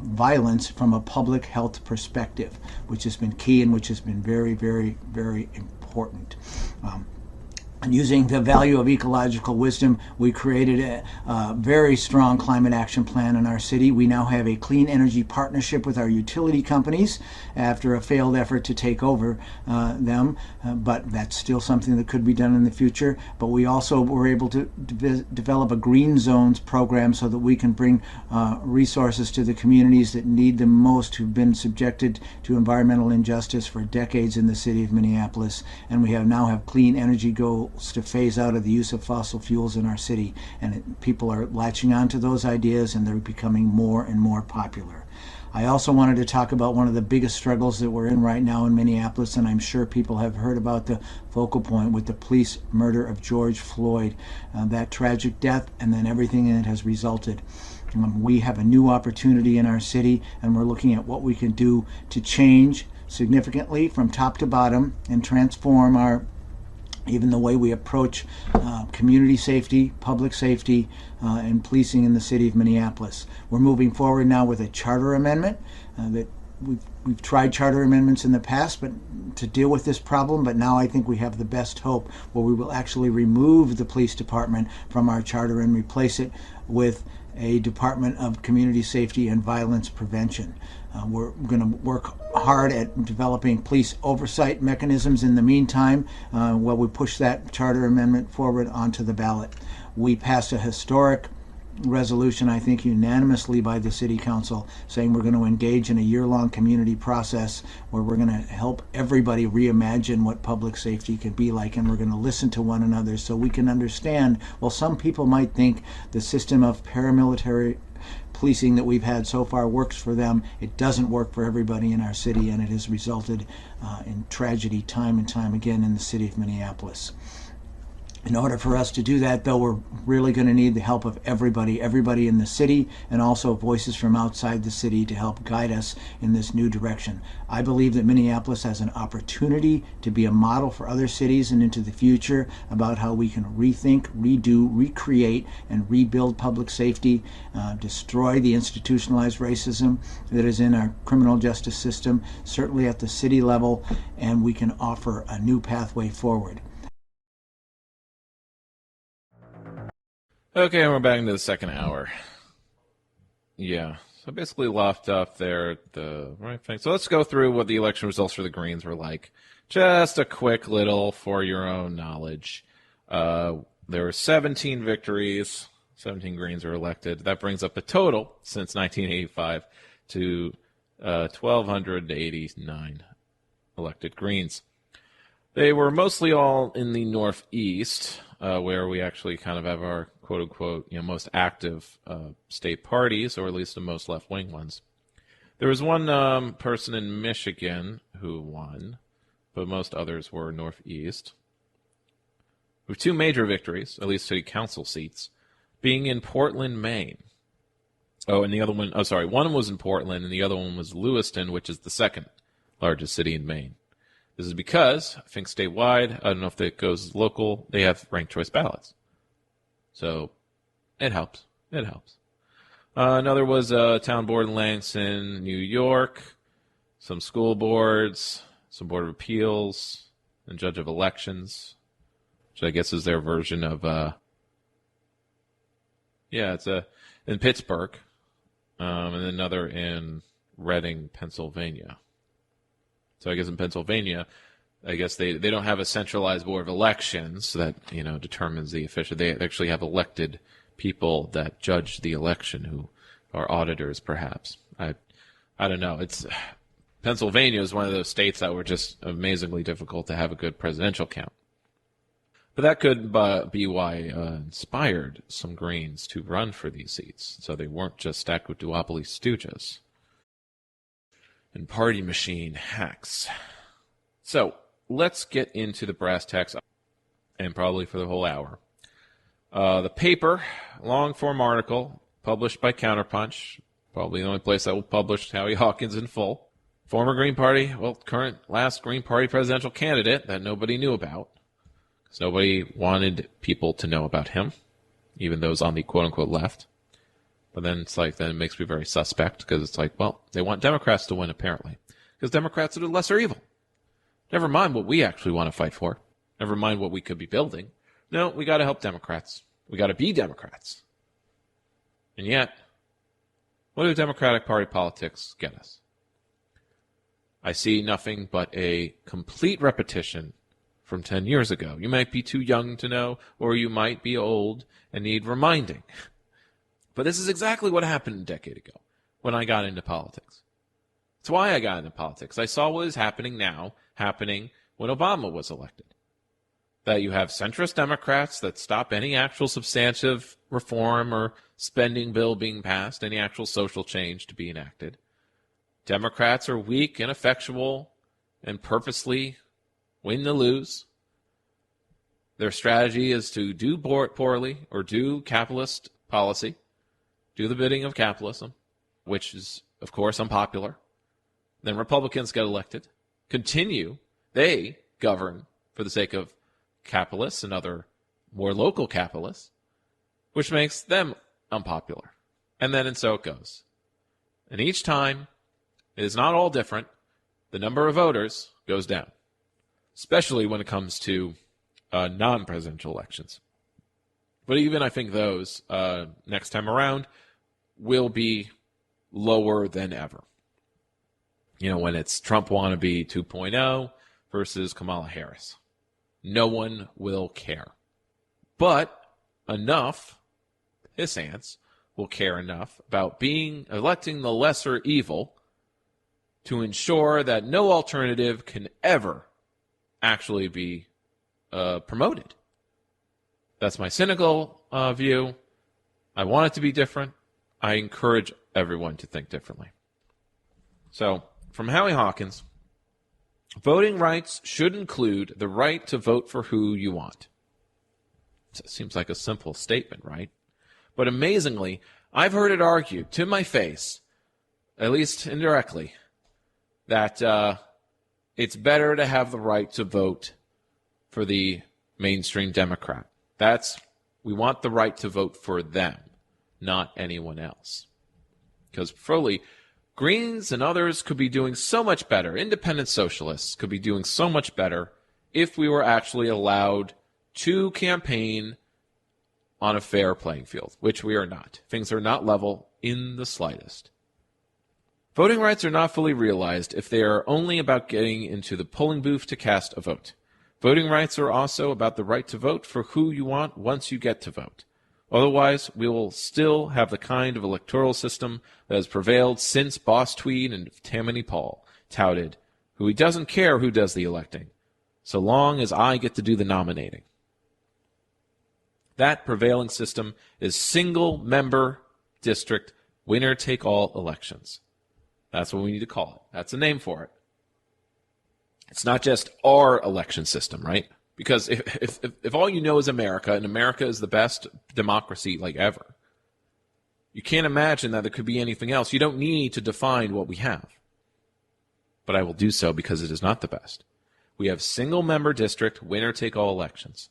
violence from a public health perspective, which has been key and which has been very, very, very important. And using the value of ecological wisdom, we created a very strong climate action plan in our city. We now have a clean energy partnership with our utility companies after a failed effort to take over them, but that's still something that could be done in the future. But we also were able to develop a green zones program so that we can bring resources to the communities that need them most, who've been subjected to environmental injustice for decades in the city of Minneapolis. And we now have clean energy goals to phase out of the use of fossil fuels in our city, and people are latching on to those ideas, and they're becoming more and more popular. I also wanted to talk about one of the biggest struggles that we're in right now in Minneapolis, and I'm sure people have heard about the focal point with the police murder of George Floyd, that tragic death, and then everything that has resulted. We have a new opportunity in our city, and we're looking at what we can do to change significantly from top to bottom and transform even the way we approach community safety, public safety, and policing in the city of Minneapolis. We're moving forward now with a charter amendment that we've tried charter amendments in the past to deal with this problem, but now I think we have the best hope, where we will actually remove the police department from our charter and replace it with a Department of Community Safety and Violence Prevention. We're going to work hard at developing police oversight mechanisms in the meantime while we push that charter amendment forward onto the ballot. We passed a historic resolution, I think unanimously by the City Council, saying we're going to engage in a year-long community process where we're going to help everybody reimagine what public safety can be like, and we're going to listen to one another so we can understand, well, some people might think the system of paramilitary policing that we've had so far works for them. It doesn't work for everybody in our city, and it has resulted in tragedy time and time again in the city of Minneapolis. In order for us to do that, though, we're really going to need the help of everybody in the city, and also voices from outside the city to help guide us in this new direction. I believe that Minneapolis has an opportunity to be a model for other cities and into the future about how we can rethink, redo, recreate, and rebuild public safety, destroy the institutionalized racism that is in our criminal justice system, certainly at the city level, and we can offer a new pathway forward. Okay, and we're back into the second hour. Yeah, so basically left off there at the right thing. So let's go through what the election results for the Greens were like. Just a quick little for your own knowledge. There were 17 victories. 17 Greens were elected. That brings up the total since 1985 to 1,289 elected Greens. They were mostly all in the Northeast, where we actually kind of have our quote-unquote, most active state parties, or at least the most left-wing ones. There was one person in Michigan who won, but most others were Northeast. With two major victories, at least city council seats, being in Portland, Maine. Oh, and the other one, one was in Portland, and the other one was Lewiston, which is the second largest city in Maine. This is because, I think statewide, I don't know if it goes local, they have ranked choice ballots. So, it helps. It helps. Another was a town board in Lansing, New York, some school boards, some board of appeals, and judge of elections, which I guess is their version of, it's in Pittsburgh, and another in Reading, Pennsylvania. So I guess in Pennsylvania, I guess they don't have a centralized board of elections that, determines the official. They actually have elected people that judge the election, who are auditors, perhaps. I don't know. Pennsylvania is one of those states that were just amazingly difficult to have a good presidential count. But that could be why inspired some Greens to run for these seats, so they weren't just stacked with duopoly stooges and party machine hacks. So let's get into the brass tacks, and probably for the whole hour. The paper, long-form article, published by Counterpunch, probably the only place that will publish Howie Hawkins in full. Former Green Party, current last Green Party presidential candidate that nobody knew about, because nobody wanted people to know about him, even those on the quote-unquote left. But then it makes me very suspect, because it's they want Democrats to win, apparently, because Democrats are the lesser evil. Never mind what we actually want to fight for. Never mind what we could be building. No, we got to help Democrats. We got to be Democrats. And yet, what do Democratic Party politics get us? I see nothing but a complete repetition from 10 years ago. You might be too young to know, or you might be old and need reminding. But this is exactly what happened a decade ago when I got into politics. It's why I got into politics. I saw what is happening now, happening when Obama was elected. That you have centrist Democrats that stop any actual substantive reform or spending bill being passed, any actual social change to be enacted. Democrats are weak, ineffectual, and purposely win to lose. Their strategy is to do poorly or do capitalist policy, do the bidding of capitalism, which is, of course, unpopular. Then Republicans get elected, continue, they govern for the sake of capitalists and other more local capitalists, which makes them unpopular. And so it goes. And each time, it is not all different. The number of voters goes down, especially when it comes to non-presidential elections. But even I think those, next time around, will be lower than ever. When it's Trump wannabe 2.0 versus Kamala Harris. No one will care. But enough pissants will care enough about electing the lesser evil to ensure that no alternative can ever actually be promoted. That's my cynical view. I want it to be different. I encourage everyone to think differently. So, from Howie Hawkins, voting rights should include the right to vote for who you want. It seems like a simple statement, right? But amazingly, I've heard it argued to my face, at least indirectly, that it's better to have the right to vote for the mainstream Democrat. We want the right to vote for them, not anyone else. Because fully, Greens and others could be doing so much better. Independent socialists could be doing so much better if we were actually allowed to campaign on a fair playing field, which we are not. Things are not level in the slightest. Voting rights are not fully realized if they are only about getting into the polling booth to cast a vote. Voting rights are also about the right to vote for who you want once you get to vote. Otherwise, we will still have the kind of electoral system that has prevailed since Boss Tweed and Tammany Paul touted, who he doesn't care who does the electing, so long as I get to do the nominating. That prevailing system is single-member district winner-take-all elections. That's what we need to call it. That's a name for it. It's not just our election system, right? Because if all you know is America, and America is the best democracy ever, you can't imagine that there could be anything else. You don't need to define what we have. But I will do so because it is not the best. We have single-member district winner-take-all elections.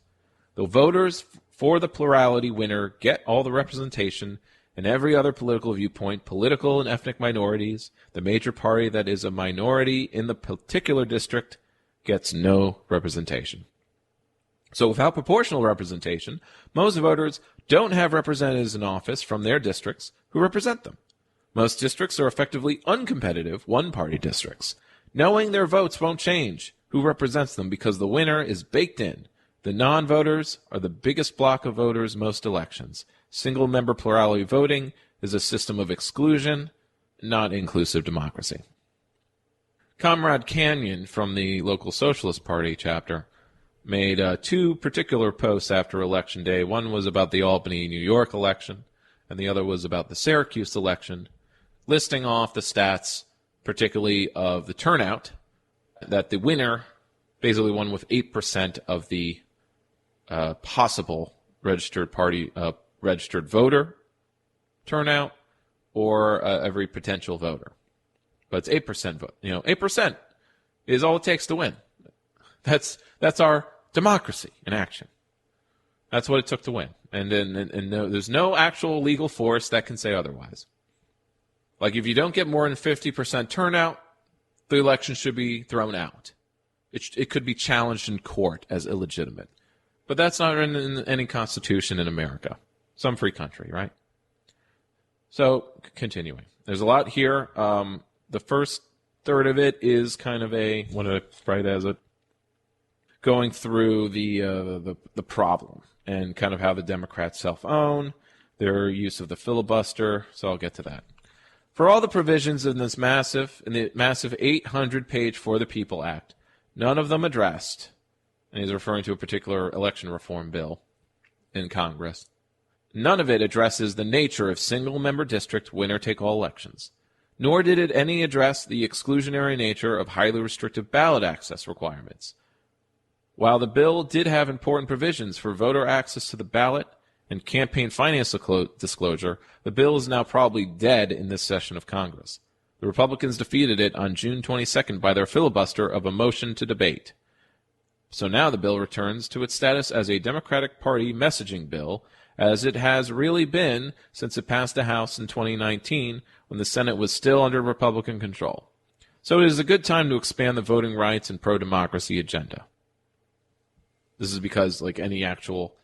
The voters for the plurality winner get all the representation and every other political viewpoint, political and ethnic minorities, the major party that is a minority in the particular district gets no representation. So without proportional representation, most voters don't have representatives in office from their districts who represent them. Most districts are effectively uncompetitive one-party districts. Knowing their votes won't change, who who represents them because the winner is baked in. The non-voters are the biggest block of voters most elections. Single-member plurality voting is a system of exclusion, not inclusive democracy. Comrade Canyon from the local Socialist Party chapter made two particular posts after Election Day. One was about the Albany, New York election, and the other was about the Syracuse election, listing off the stats, particularly of the turnout, that the winner basically won with 8% of the possible registered voter turnout, or every potential voter. But it's 8% vote. 8% is all it takes to win. That's our democracy in action. That's what it took to win. And there's no actual legal force that can say otherwise. Like, if you don't get more than 50% turnout, the election should be thrown out. It could be challenged in court as illegitimate. But that's not in any constitution in America. Some free country, right? So, continuing. There's a lot here. The first third of it is kind of what did I write as it? Going through the problem and kind of how the Democrats self-own, their use of the filibuster, so I'll get to that. For all the provisions in the massive 800-page For the People Act, none of them addressed, and he's referring to a particular election reform bill in Congress, none of it addresses the nature of single-member district winner-take-all elections, nor did it any address the exclusionary nature of highly restrictive ballot access requirements. While the bill did have important provisions for voter access to the ballot and campaign finance disclosure, the bill is now probably dead in this session of Congress. The Republicans defeated it on June 22nd by their filibuster of a motion to debate. So now the bill returns to its status as a Democratic Party messaging bill, as it has really been since it passed the House in 2019 when the Senate was still under Republican control. So it is a good time to expand the voting rights and pro-democracy agenda. This is because, like any actual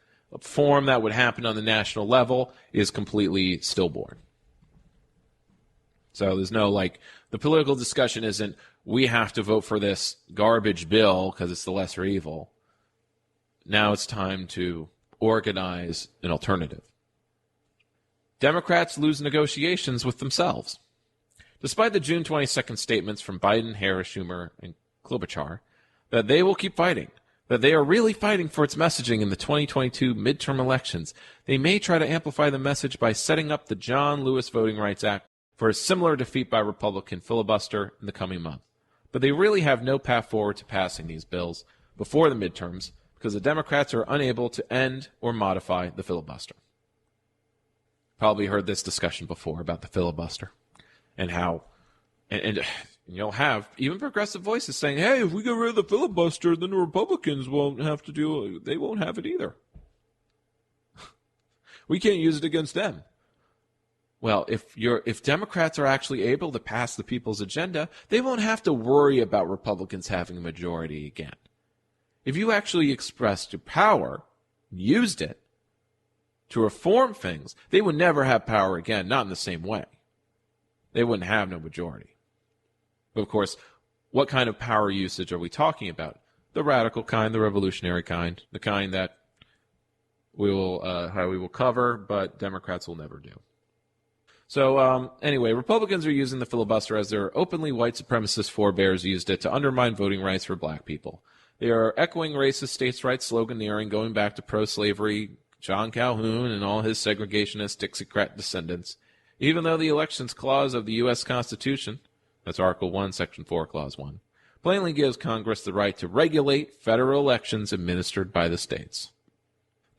form that would happen on the national level, is completely stillborn. So there's no, the political discussion isn't, we have to vote for this garbage bill because it's the lesser evil. Now it's time to organize an alternative. Democrats lose negotiations with themselves. Despite the June 22nd statements from Biden, Harris, Schumer, and Klobuchar that they will keep fighting, that they are really fighting for its messaging in the 2022 midterm elections, they may try to amplify the message by setting up the John Lewis Voting Rights Act for a similar defeat by Republican filibuster in the coming month. But they really have no path forward to passing these bills before the midterms because the Democrats are unable to end or modify the filibuster. Probably heard this discussion before about the filibuster and how, and you'll have even progressive voices saying, hey, if we get rid of the filibuster, then the Republicans won't have to do it. They won't have it either. We can't use it against them. Well, if Democrats are actually able to pass the people's agenda, they won't have to worry about Republicans having a majority again. If you actually expressed your power, used it to reform things, they would never have power again, not in the same way. They wouldn't have no majority. But of course, what kind of power usage are we talking about? The radical kind, the revolutionary kind, the kind that we will cover, but Democrats will never do. So anyway, Republicans are using the filibuster as their openly white supremacist forebears used it to undermine voting rights for black people. They are echoing racist states' rights sloganeering going back to pro-slavery John Calhoun and all his segregationist Dixiecrat descendants, even though the Elections Clause of the U.S. Constitution, that's Article 1, Section 4, Clause 1, plainly gives Congress the right to regulate federal elections administered by the states.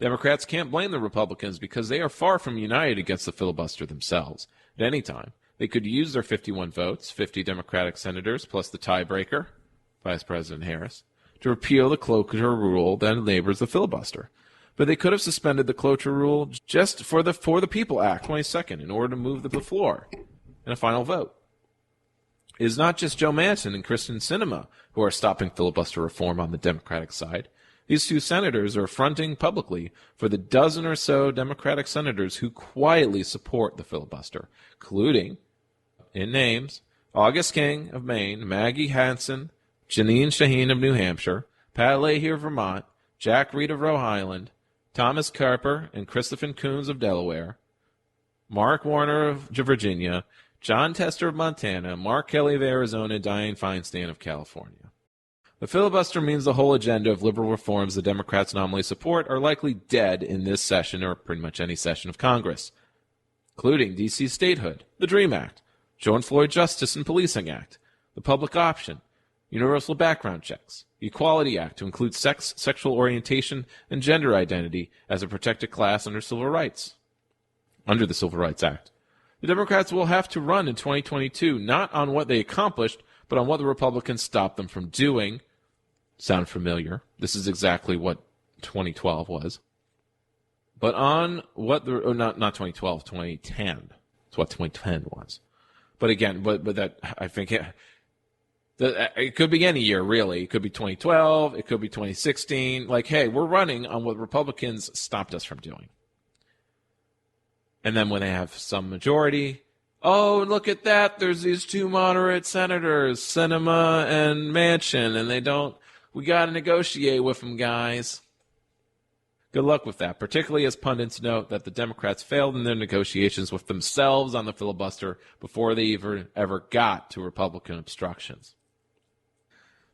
Democrats can't blame the Republicans because they are far from united against the filibuster themselves. At any time, they could use their 51 votes, 50 Democratic senators plus the tiebreaker, Vice President Harris, to repeal the cloture rule that enables the filibuster. But they could have suspended the cloture rule just for the People Act 22nd in order to move to the floor in a final vote. It is not just Joe Manchin and Kristen Sinema who are stopping filibuster reform on the Democratic side. These two senators are fronting publicly for the dozen or so Democratic senators who quietly support the filibuster, including, in names, August King of Maine, Maggie Hansen, Janine Shaheen of New Hampshire, Pat Leahy of Vermont, Jack Reed of Rhode Island, Thomas Carper and Christopher Coons of Delaware, Mark Warner of Virginia, John Tester of Montana, Mark Kelly of Arizona, and Dianne Feinstein of California. The filibuster means the whole agenda of liberal reforms the Democrats nominally support are likely dead in this session or pretty much any session of Congress, including D.C. statehood, the DREAM Act, Joe and Floyd Justice and Policing Act, the Public Option, universal background checks, the Equality Act to include sex, sexual orientation, and gender identity as a protected class under the Civil Rights Act. The Democrats will have to run in 2022 not on what they accomplished, but on what the Republicans stopped them from doing. Sound familiar? This is exactly what 2012 was. But on what not 2012, 2010. That's what 2010 was. But again, but that I think it could be any year, really. It could be 2012. It could be 2016. Like, hey, we're running on what Republicans stopped us from doing. And then when they have some majority, oh, look at that. There's these two moderate senators, Sinema and Manchin, and we got to negotiate with them, guys. Good luck with that, particularly as pundits note that the Democrats failed in their negotiations with themselves on the filibuster before they ever got to Republican obstructions.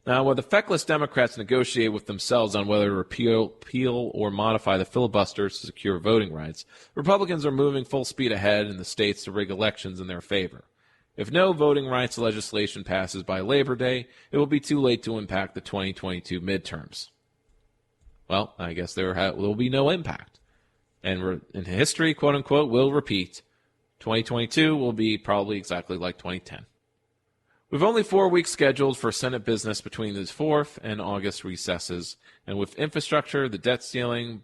Now, while the feckless Democrats negotiate with themselves on whether to repeal or modify the filibuster to secure voting rights, Republicans are moving full speed ahead in the states to rig elections in their favor. If no voting rights legislation passes by Labor Day, it will be too late to impact the 2022 midterms. Well, I guess there will be no impact. And in history, quote-unquote, will repeat. 2022 will be probably exactly like 2010. We've only 4 weeks scheduled for Senate business between the 4th and August recesses, and with infrastructure, the debt ceiling,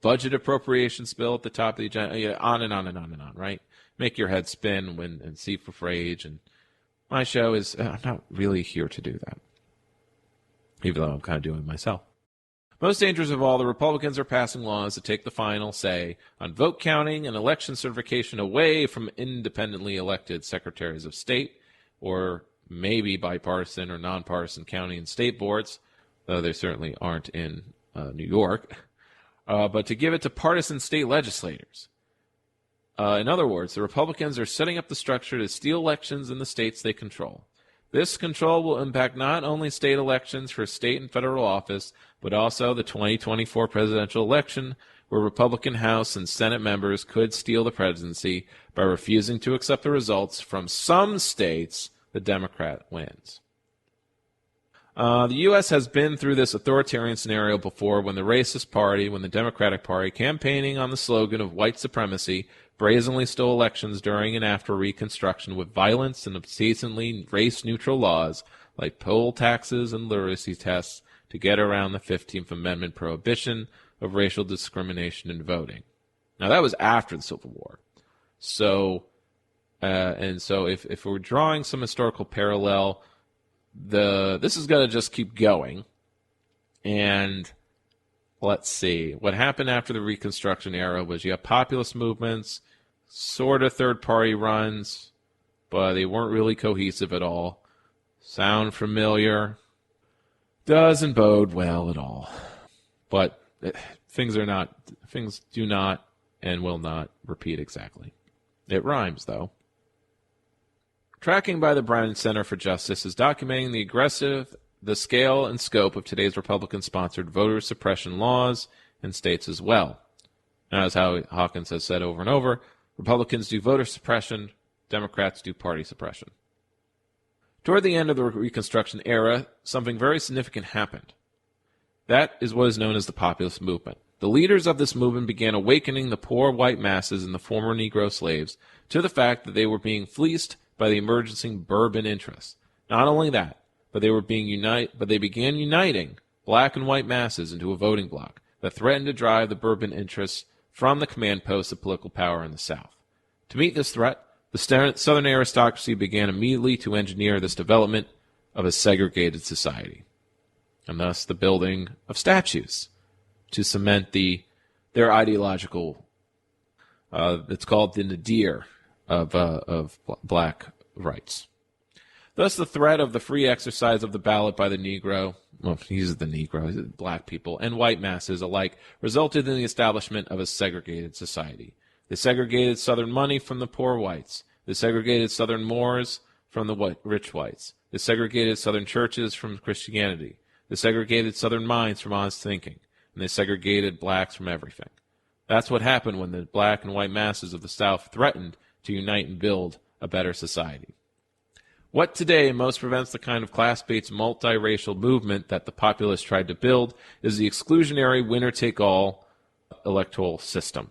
budget appropriations bill at the top of the agenda, on and on and on and on, right? Make your head spin and see for rage. And my show is, I'm not really here to do that, even though I'm kind of doing it myself. Most dangerous of all, the Republicans are passing laws that take the final say on vote counting and election certification away from independently elected secretaries of state, or maybe bipartisan or nonpartisan county and state boards, though they certainly aren't in New York, but to give it to partisan state legislators. In other words, the Republicans are setting up the structure to steal elections in the states they control. This control will impact not only state elections for state and federal office, but also the 2024 presidential election, where Republican House and Senate members could steal the presidency by refusing to accept the results from some states the Democrat wins. The U.S. has been through this authoritarian scenario before when the Democratic Party, campaigning on the slogan of white supremacy, brazenly stole elections during and after Reconstruction with violence and obsessively race-neutral laws like poll taxes and literacy tests to get around the 15th Amendment prohibition of racial discrimination in voting. Now, that was after the Civil War. So if we're drawing some historical parallel, this is going to just keep going. And let's see. What happened after the Reconstruction era was you have populist movements, sort of third-party runs, but they weren't really cohesive at all. Sound familiar? Doesn't bode well at all. But things do not and will not repeat exactly. It rhymes, though. Tracking by the Brennan Center for Justice is documenting the scale and scope of today's Republican-sponsored voter suppression laws in states as well. Now, as Howie Hawkins has said over and over, Republicans do voter suppression, Democrats do party suppression. Toward the end of the Reconstruction era, something very significant happened. That is what is known as the populist movement. The leaders of this movement began awakening the poor white masses and the former Negro slaves to the fact that they were being fleeced by the emerging Bourbon interests. Not only that, but they began uniting black and white masses into a voting bloc that threatened to drive the Bourbon interests from the command posts of political power in the South. To meet this threat, the Southern aristocracy began immediately to engineer this development of a segregated society, and thus the building of statues to cement their ideological, it's called the nadir of black rights. Thus, the threat of the free exercise of the ballot by the Negro, well, he's the Negro, he's the black people, and white masses alike resulted in the establishment of a segregated society. They segregated Southern money from the poor whites. They segregated Southern Moors from the rich whites. They segregated Southern churches from Christianity. They segregated Southern minds from honest thinking. And they segregated blacks from everything. That's what happened when the black and white masses of the South threatened to unite and build a better society. What today most prevents the kind of class-based multiracial movement that the populists tried to build is the exclusionary winner-take-all electoral system.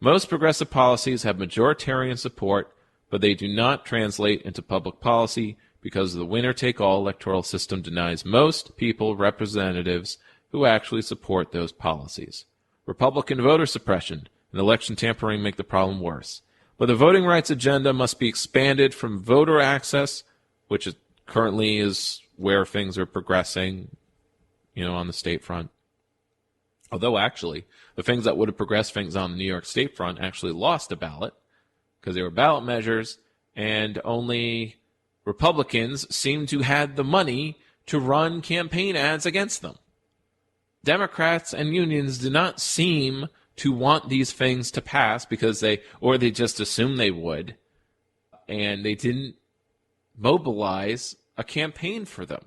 Most progressive policies have majoritarian support, but they do not translate into public policy because the winner-take-all electoral system denies most people representatives who actually support those policies. Republican voter suppression and election tampering make the problem worse. But the voting rights agenda must be expanded from voter access, which currently is where things are progressing, on the state front. Although, actually, the things that would have progressed things on the New York state front actually lost a ballot because they were ballot measures, and only Republicans seemed to have the money to run campaign ads against them. Democrats and unions do not seem to want these things to pass because they just assumed they would, and they didn't mobilize a campaign for them.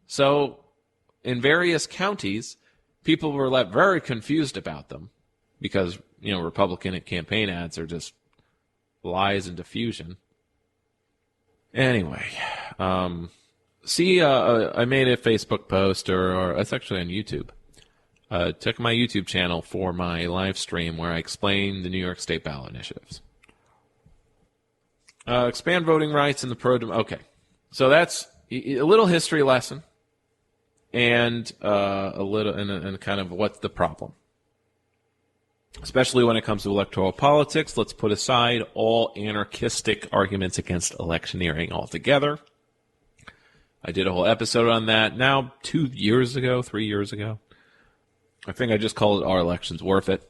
So, in various counties, people were left very confused about them because, Republican campaign ads are just lies and diffusion. Anyway, I made a Facebook post, or it's actually on YouTube. Check my YouTube channel for my live stream where I explain the New York State ballot initiatives. Expand voting rights in the okay. So that's a little history lesson, and a little and kind of what's the problem. Especially when it comes to electoral politics, let's put aside all anarchistic arguments against electioneering altogether. I did a whole episode on that now 3 years ago. I think I just called it Our Elections Worth It.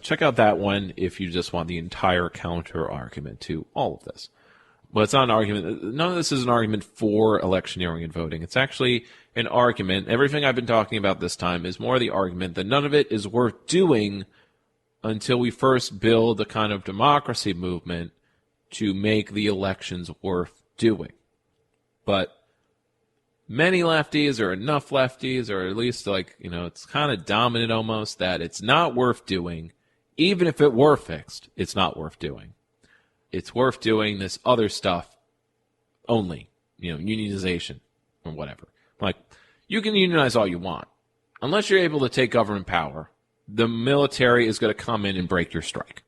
Check out that one if you just want the entire counter argument to all of this. Well, it's not an argument. None of this is an argument for electioneering and voting. It's actually an argument. Everything I've been talking about this time is more the argument that none of it is worth doing until we first build a kind of democracy movement to make the elections worth doing. But many lefties, or enough lefties, or at least it's kind of dominant almost, that it's not worth doing. Even if it were fixed, it's not worth doing. It's worth doing this other stuff only, unionization or whatever. Like, you can unionize all you want. Unless you're able to take government power, the military is going to come in and break your strike.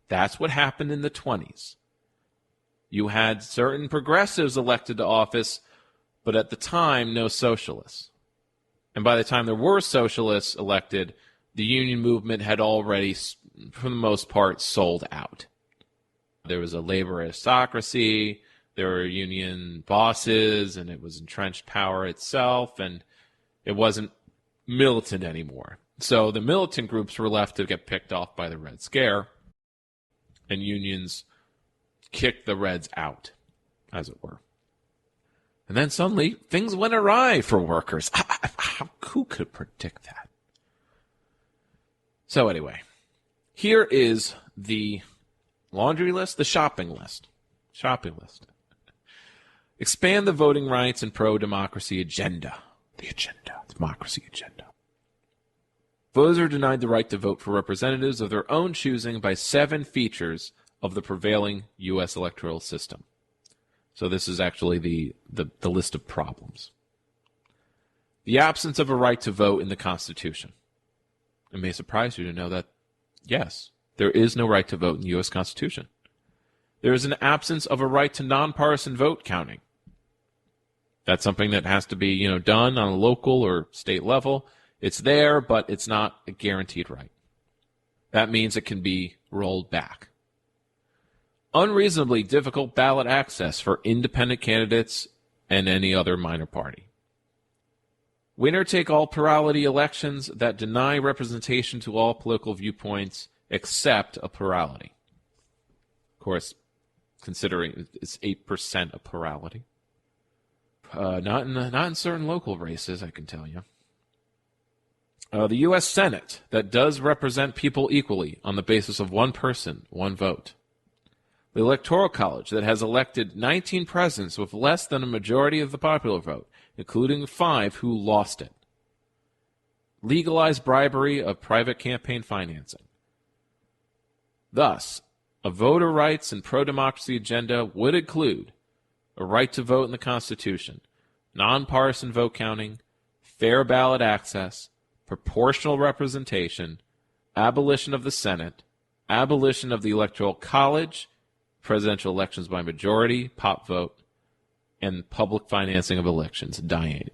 That's what happened in the 1920s. You had certain progressives elected to office, but at the time, no socialists. And by the time there were socialists elected, the union movement had already, for the most part, sold out. There was a labor aristocracy, there were union bosses, and it was entrenched power itself, and it wasn't militant anymore. So the militant groups were left to get picked off by the Red Scare, and unions kicked the Reds out, as it were. And then suddenly, things went awry for workers. Who could predict that? So anyway, here is the laundry list, the shopping list. Expand the voting rights and pro-democracy agenda. The agenda. Democracy agenda. Voters are denied the right to vote for representatives of their own choosing by 7 features of the prevailing U.S. electoral system. So this is actually the list of problems. The absence of a right to vote in the Constitution. It may surprise you to know that, yes, there is no right to vote in the U.S. Constitution. There is an absence of a right to nonpartisan vote counting. That's something that has to be, done on a local or state level. It's there, but it's not a guaranteed right. That means it can be rolled back. Unreasonably difficult ballot access for independent candidates and any other minor party. Winner-take-all plurality elections that deny representation to all political viewpoints except a plurality. Of course, considering it's 8% of plurality. Not in certain local races, I can tell you. The U.S. Senate, that does represent people equally on the basis of one person, one vote. The Electoral College, that has elected 19 presidents with less than a majority of the popular vote, including 5 who lost it. Legalized bribery of private campaign financing. Thus, a voter rights and pro-democracy agenda would include a right to vote in the Constitution, non-partisan vote counting, fair ballot access, proportional representation, abolition of the Senate, abolition of the Electoral College, presidential elections by majority, pop vote, and public financing of elections, dying.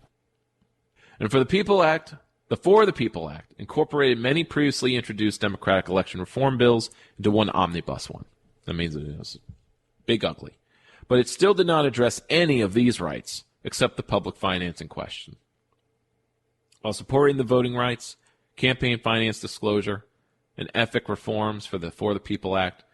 And for the People Act, the For the People Act incorporated many previously introduced democratic election reform bills into one omnibus one. That means it was big ugly. But it still did not address any of these rights except the public financing question. While supporting the voting rights, campaign finance disclosure, and ethic reforms for the People Act,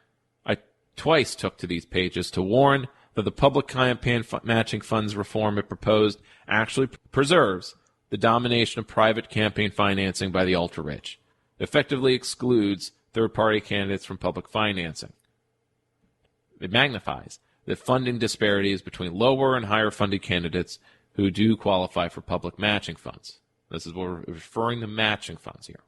I twice took to these pages to warn that the public campaign matching funds reform it proposed actually preserves the domination of private campaign financing by the ultra-rich. It effectively excludes third-party candidates from public financing. It magnifies the funding disparities between lower and higher funded candidates who do qualify for public matching funds. This is what we're referring to matching funds here.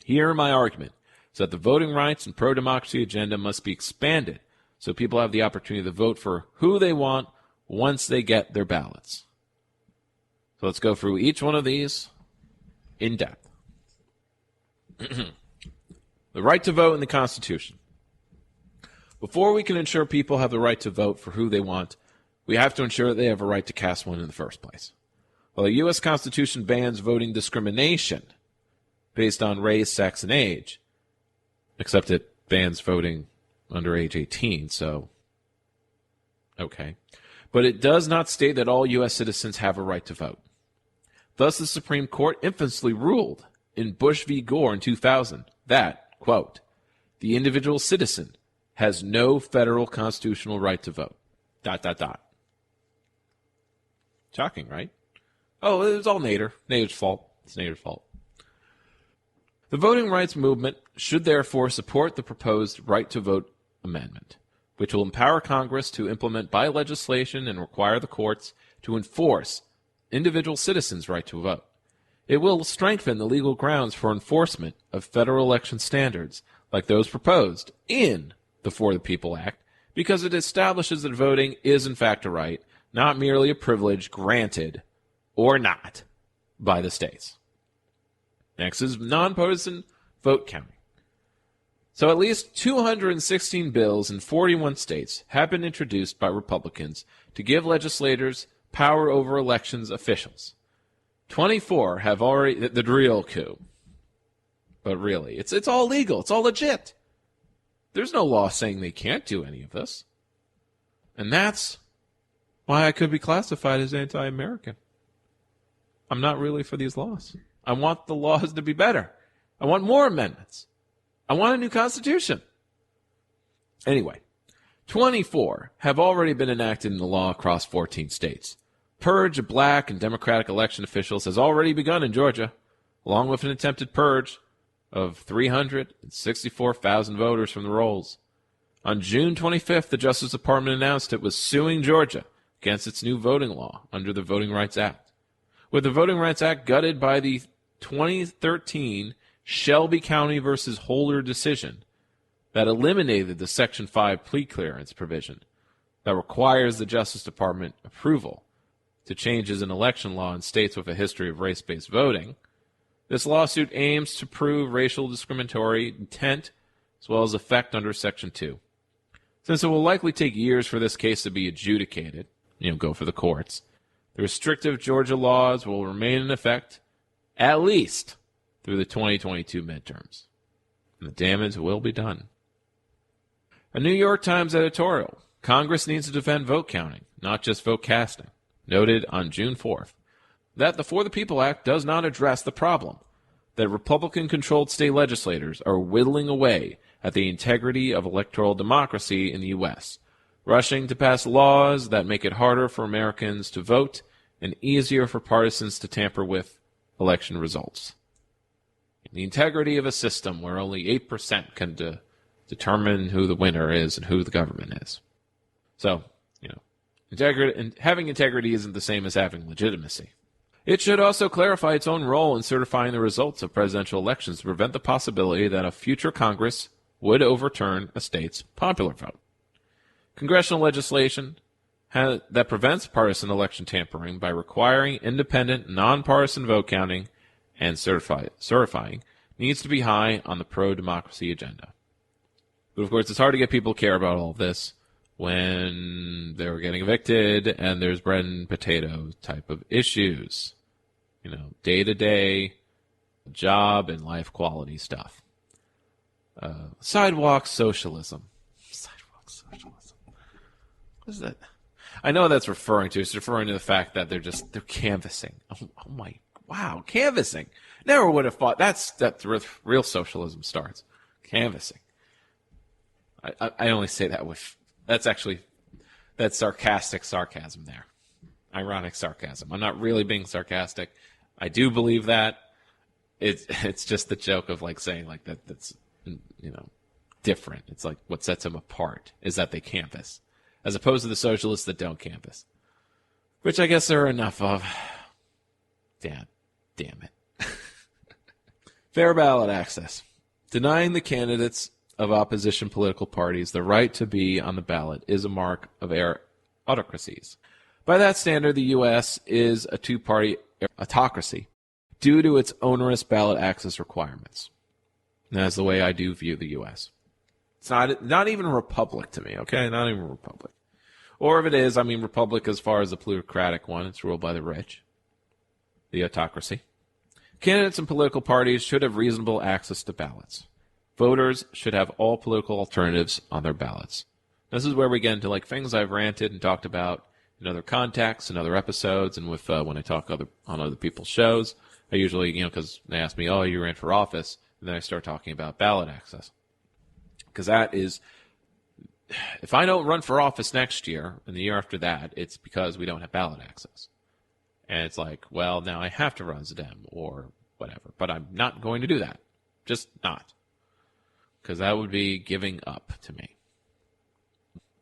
Here, my argument is that the voting rights and pro-democracy agenda must be expanded so people have the opportunity to vote for who they want once they get their ballots. So let's go through each one of these in depth. The right to vote in the Constitution. Before we can ensure people have the right to vote for who they want, we have to ensure that they have a right to cast one in the first place. While the U.S. Constitution bans voting discrimination based on race, sex, and age, except it bans voting under age 18, so okay. But it does not state that all U.S. citizens have a right to vote. Thus, the Supreme Court infamously ruled in Bush v. Gore in 2000 that, quote, the individual citizen has no federal constitutional right to vote, ... Shocking, right? Oh, it was all Nader. Nader's fault. It's Nader's fault. The voting rights movement should therefore support the proposed right to vote amendment, which will empower Congress to implement by legislation and require the courts to enforce individual citizens' right to vote. It will strengthen the legal grounds for enforcement of federal election standards like those proposed in the For the People Act, because it establishes that voting is in fact a right, not merely a privilege granted or not by the states. Next is nonpartisan vote counting. So at least 216 bills in 41 states have been introduced by Republicans to give legislators power over elections officials. 24 have already, the real coup. But really, it's all legal. It's all legit. There's no law saying they can't do any of this. And that's why I could be classified as anti-American. I'm not really for these laws. I want the laws to be better. I want more amendments. I want a new constitution. Anyway, 24 have already been enacted into law across 14 states. Purge of black and Democratic election officials has already begun in Georgia, along with an attempted purge of 364,000 voters from the rolls. On June 25th, the Justice Department announced it was suing Georgia against its new voting law under the Voting Rights Act. With the Voting Rights Act gutted by the 2013 Shelby County versus Holder decision that eliminated the Section 5 plea clearance provision that requires the Justice Department approval to changes in election law in states with a history of race-based voting, this lawsuit aims to prove racial discriminatory intent as well as effect under Section 2. Since it will likely take years for this case to be adjudicated, go for the courts, the restrictive Georgia laws will remain in effect at least through the 2022 midterms. And the damage will be done. A New York Times editorial, Congress needs to defend vote counting, not just vote casting, noted on June 4th that the For the People Act does not address the problem that Republican-controlled state legislators are whittling away at the integrity of electoral democracy in the U.S., rushing to pass laws that make it harder for Americans to vote and easier for partisans to tamper with election results. The integrity of a system where only 8% can determine who the winner is and who the government is. So, having integrity isn't the same as having legitimacy. It should also clarify its own role in certifying the results of presidential elections to prevent the possibility that a future Congress would overturn a state's popular vote. Congressional legislation that prevents partisan election tampering by requiring independent, nonpartisan vote counting and certifying needs to be high on the pro-democracy agenda. But of course, it's hard to get people to care about all of this when they're getting evicted and there's bread and potato type of issues. Day-to-day job and life quality stuff. Sidewalk socialism. Sidewalk socialism. What is that? I know what that's referring to. It's referring to the fact that they're canvassing. Oh my, wow, canvassing. Never would have thought that's where real socialism starts. Canvassing. I only say that with, that's sarcastic sarcasm there. Ironic sarcasm. I'm not really being sarcastic. I do believe that. It's just the joke of saying that's different. It's like what sets them apart is that they canvass, as opposed to the socialists that don't canvass, which I guess there are enough of. Damn it. Fair ballot access. Denying the candidates of opposition political parties the right to be on the ballot is a mark of autocracies. By that standard, the U.S. is a two-party autocracy due to its onerous ballot access requirements. And that's the way I do view the U.S. It's not even a republic to me, okay? Not even a republic. Or if it is, I mean republic as far as the plutocratic one. It's ruled by the rich. The autocracy. Candidates and political parties should have reasonable access to ballots. Voters should have all political alternatives on their ballots. This is where we get into things I've ranted and talked about in other contexts and other episodes, and with when I talk on other people's shows. I usually, because they ask me, "Oh, you ran for office," and then I start talking about ballot access, because that is, if I don't run for office next year and the year after that, it's because we don't have ballot access, and it's well, now I have to run as a Dem or whatever, but I'm not going to do that, just not. Because that would be giving up to me.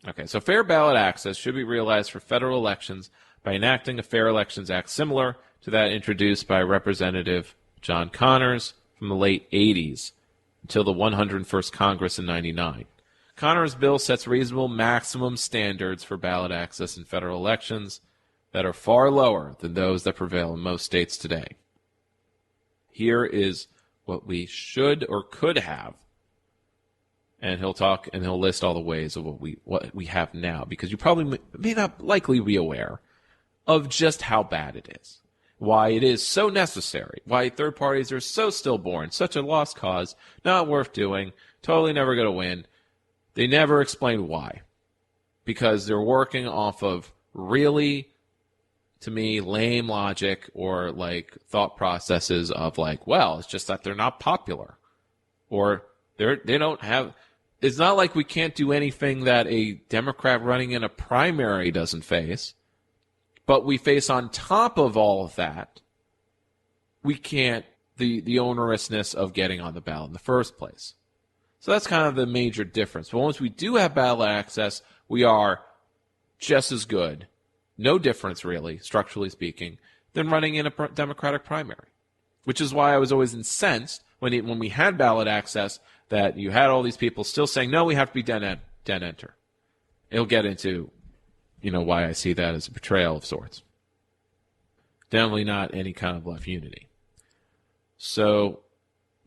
Okay, so fair ballot access should be realized for federal elections by enacting a Fair Elections Act similar to that introduced by Representative John Connors from the late 80s until the 101st Congress in 99. Connors' bill sets reasonable maximum standards for ballot access in federal elections that are far lower than those that prevail in most states today. Here is what we should or could have. And he'll list all the ways of what we have now, because you probably may not likely be aware of just how bad it is, why it is so necessary, why third parties are so stillborn, such a lost cause, not worth doing, totally never going to win. They never explain why, because they're working off of really, to me, lame logic or thought processes of well, it's just that they're not popular, or they don't have. It's not like we can't do anything that a Democrat running in a primary doesn't face, but we face on top of all of that, we can't, the onerousness of getting on the ballot in the first place. So that's kind of the major difference. But once we do have ballot access, we are just as good, no difference really, structurally speaking, than running in a Democratic primary, which is why I was always incensed when we had ballot access that you had all these people still saying, no, we have to be Dem-enter. It'll get into, why I see that as a betrayal of sorts. Definitely not any kind of left unity. So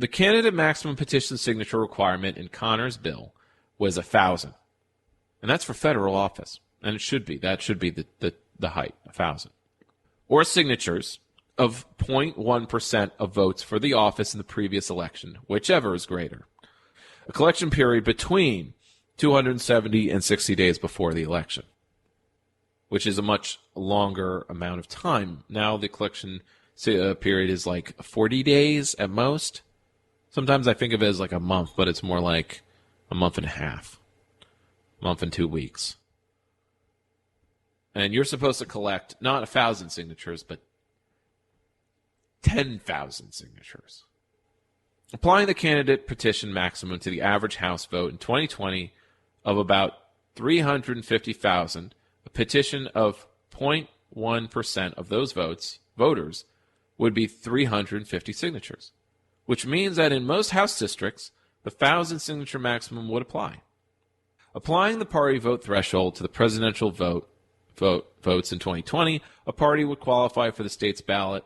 the candidate maximum petition signature requirement in Connors' bill was 1,000. And that's for federal office. And it should be. That should be the height, 1,000. Or signatures of 0.1% of votes for the office in the previous election, whichever is greater. A collection period between 270 and 60 days before the election, which is a much longer amount of time. Now the collection period is 40 days at most. Sometimes I think of it as a month, but it's more a month and a half, month and 2 weeks. And you're supposed to collect not 1,000 signatures, but 10,000 signatures. Applying the candidate petition maximum to the average House vote in 2020 of about 350,000, a petition of 0.1% of those voters would be 350 signatures, which means that in most House districts, the 1,000 signature maximum would apply. Applying the party vote threshold to the presidential votes in 2020, a party would qualify for the state's ballot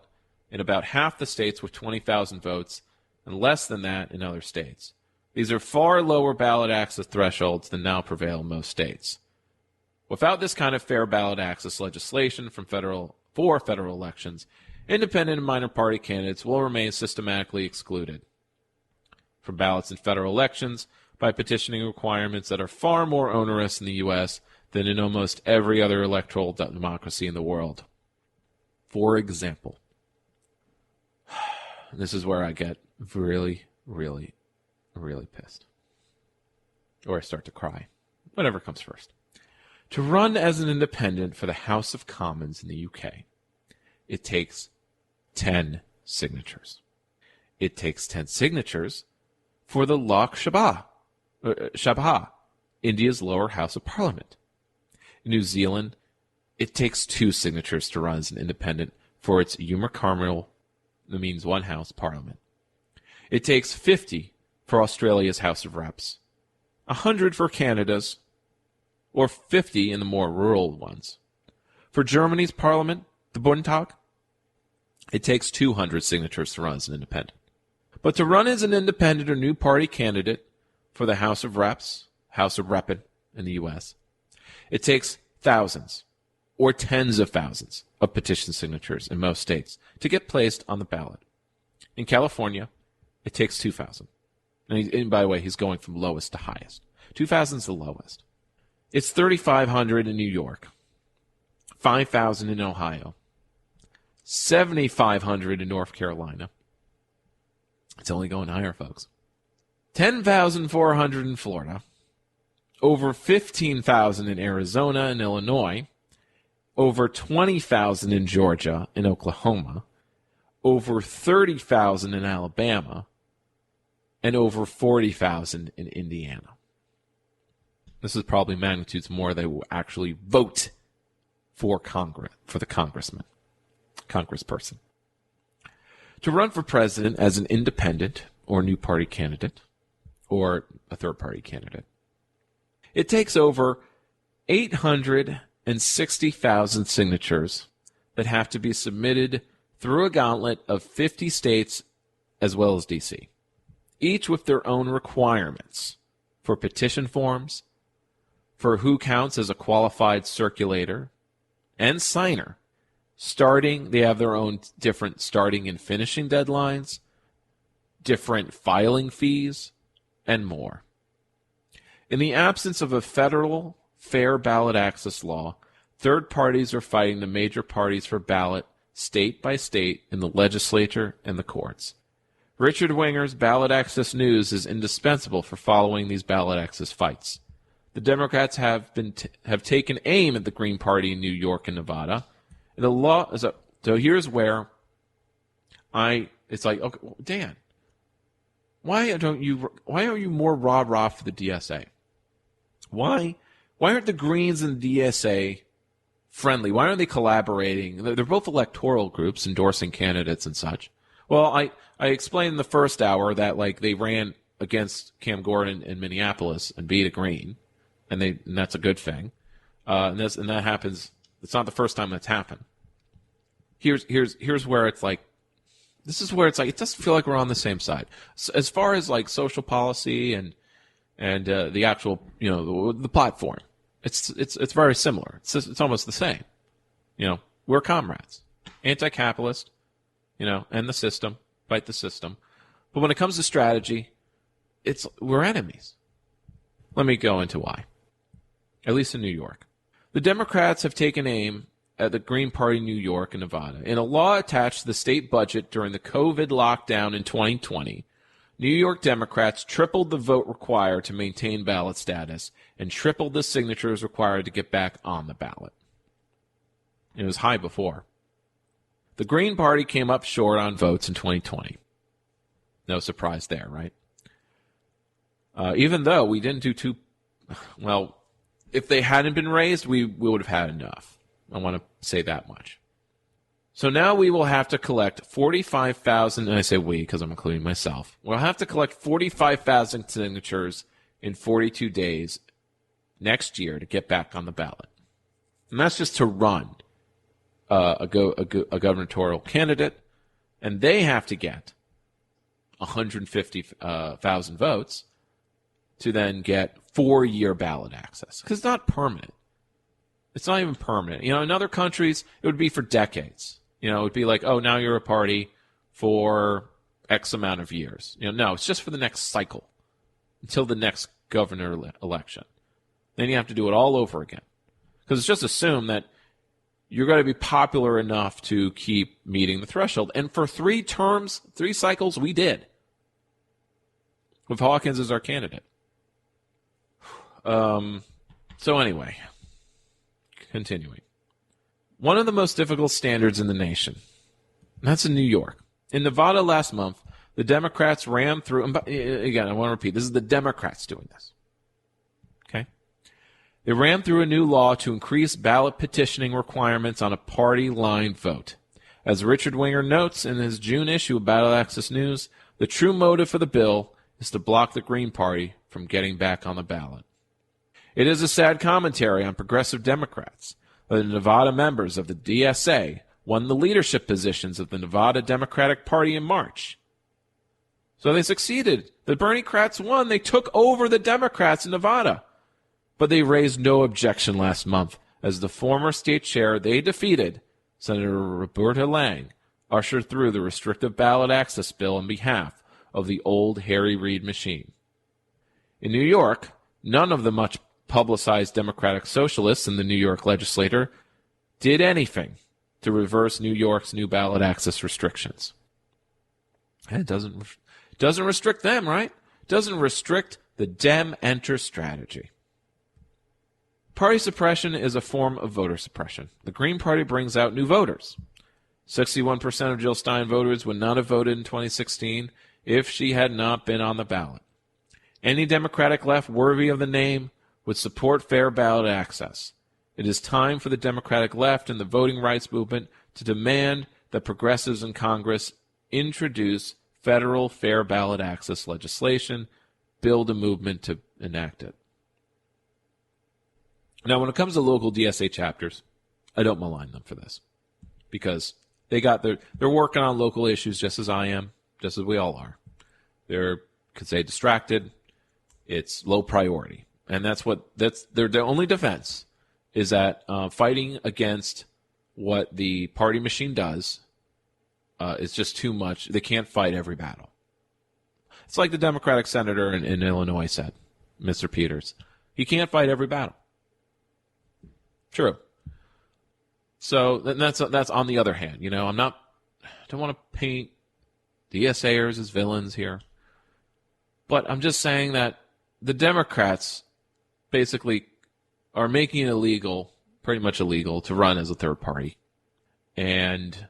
in about half the states with 20,000 votes and less than that in other states. These are far lower ballot access thresholds than now prevail in most states. Without this kind of fair ballot access legislation for federal elections, independent and minor party candidates will remain systematically excluded from ballots in federal elections by petitioning requirements that are far more onerous in the U.S. than in almost every other electoral democracy in the world. For example, this is where I get really, really, really pissed. Or I start to cry. Whatever comes first. To run as an independent for the House of Commons in the UK, it takes 10 signatures. It takes 10 signatures for the Lok Sabha, India's lower house of parliament. In New Zealand, it takes 2 signatures to run as an independent for its unicameral, that means one house, parliament. It takes 50 for Australia's House of Reps, 100 for Canada's, or 50 in the more rural ones. For Germany's parliament, the Bundestag, it takes 200 signatures to run as an independent. But to run as an independent or new party candidate for the House of Reps, House of Reppin in the U.S., it takes thousands or tens of thousands of petition signatures in most states to get placed on the ballot. In California, it takes 2,000. And by the way, he's going from lowest to highest. 2,000 is the lowest. It's 3,500 in New York, 5,000 in Ohio, 7,500 in North Carolina. It's only going higher, folks. 10,400 in Florida, over 15,000 in Arizona and Illinois, over 20,000 in Georgia and Oklahoma, over 30,000 in Alabama, and over 40,000 in Indiana. This is probably magnitudes more that will actually vote for Congress, for the congressperson. To run for president as an independent or new party candidate or a third party candidate, it takes over 860,000 signatures that have to be submitted through a gauntlet of 50 states as well as D.C., each with their own requirements for petition forms, for who counts as a qualified circulator and signer. They have their own different starting and finishing deadlines, different filing fees, and more. In the absence of a federal fair ballot access law, third parties are fighting the major parties for ballot state by state in the legislature and the courts. Richard Winger's Ballot Access News is indispensable for following these ballot access fights. The Democrats have taken aim at the Green Party in New York and Nevada. The law is so here's where it's like, okay, Dan, why aren't you more rah-rah for the DSA? Why aren't the Greens and the DSA friendly? Why aren't they collaborating? They're both electoral groups endorsing candidates and such. Well, I explained in the first hour that they ran against Cam Gordon in Minneapolis and beat a Green, and that's a good thing. And that happens. It's not the first time that's happened. Here's where it's like, this is where it's like, it doesn't feel like we're on the same side. So as far as social policy and the actual, the platform, it's very similar. It's almost the same. We're comrades, anti-capitalist, and the system, fight the system. But when it comes to strategy, we're enemies. Let me go into why. At least in New York. The Democrats have taken aim at the Green Party in New York and Nevada. In a law attached to the state budget during the COVID lockdown in 2020, New York Democrats tripled the vote required to maintain ballot status and tripled the signatures required to get back on the ballot. It was high before. The Green Party came up short on votes in 2020. No surprise there, right? Even though we didn't do too well, if they hadn't been raised, we would have had enough. I want to say that much. So now we will have to collect 45,000, and I say we because I'm including myself. We'll have to collect 45,000 signatures in 42 days next year to get back on the ballot. And that's just to run a gubernatorial candidate, and they have to get 150,000 votes to then get 4-year ballot access. Because it's not permanent. It's not even permanent. You know, in other countries, it would be for decades. You know, it would be like, oh, now you're a party for X amount of years. You know, no, it's just for the next cycle until the next governor election. Then you have to do it all over again. Because it's just assumed that you're going to be popular enough to keep meeting the threshold. And for 3 terms, 3 cycles, we did. With Hawkins as our candidate. So anyway, continuing. One of the most difficult standards in the nation. That's in New York. In Nevada last month, the Democrats ran through, and again, I want to repeat, this is the Democrats doing this. Okay? They ran through a new law to increase ballot petitioning requirements on a party-line vote. As Richard Winger notes in his June issue of Ballot Access News, the true motive for the bill is to block the Green Party from getting back on the ballot. It is a sad commentary on progressive Democrats. The Nevada members of the DSA won the leadership positions of the Nevada Democratic Party in March. So they succeeded. The Bernie-crats won. They took over the Democrats in Nevada. But they raised no objection last month as the former state chair they defeated, Senator Roberta Lang, ushered through the restrictive ballot access bill on behalf of the old Harry Reid machine. In New York, none of the much publicized Democratic socialists in the New York legislature did anything to reverse New York's new ballot access restrictions. And it doesn't restrict them, right? It doesn't restrict the Dem-enter strategy. Party suppression is a form of voter suppression. The Green Party brings out new voters. 61% of Jill Stein voters would not have voted in 2016 if she had not been on the ballot. Any Democratic left worthy of the name would support fair ballot access. It is time for the Democratic left and the voting rights movement to demand that progressives in Congress introduce federal fair ballot access legislation, build a movement to enact it. Now, when it comes to local DSA chapters, I don't malign them for this because they're working on local issues just as I am, just as we all are. They're, could say, distracted. It's low priority. And that's their only defense is that fighting against what the party machine does is just too much. They can't fight every battle. It's like the Democratic senator in Illinois said, Mr. Peters. He can't fight every battle. True. So that's on the other hand. You know, I don't want to paint DSAers as villains here. But I'm just saying that the Democrats basically are making it illegal, pretty much illegal, to run as a third party. And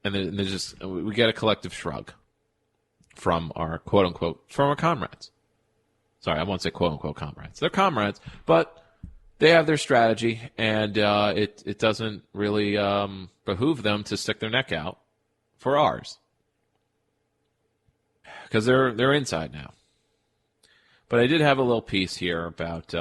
they're just, we get a collective shrug from our quote-unquote, from our comrades. Sorry, I won't say quote-unquote comrades. They're comrades, but they have their strategy, and it doesn't really behoove them to stick their neck out for ours. Because they're inside now. But I did have a little piece here about,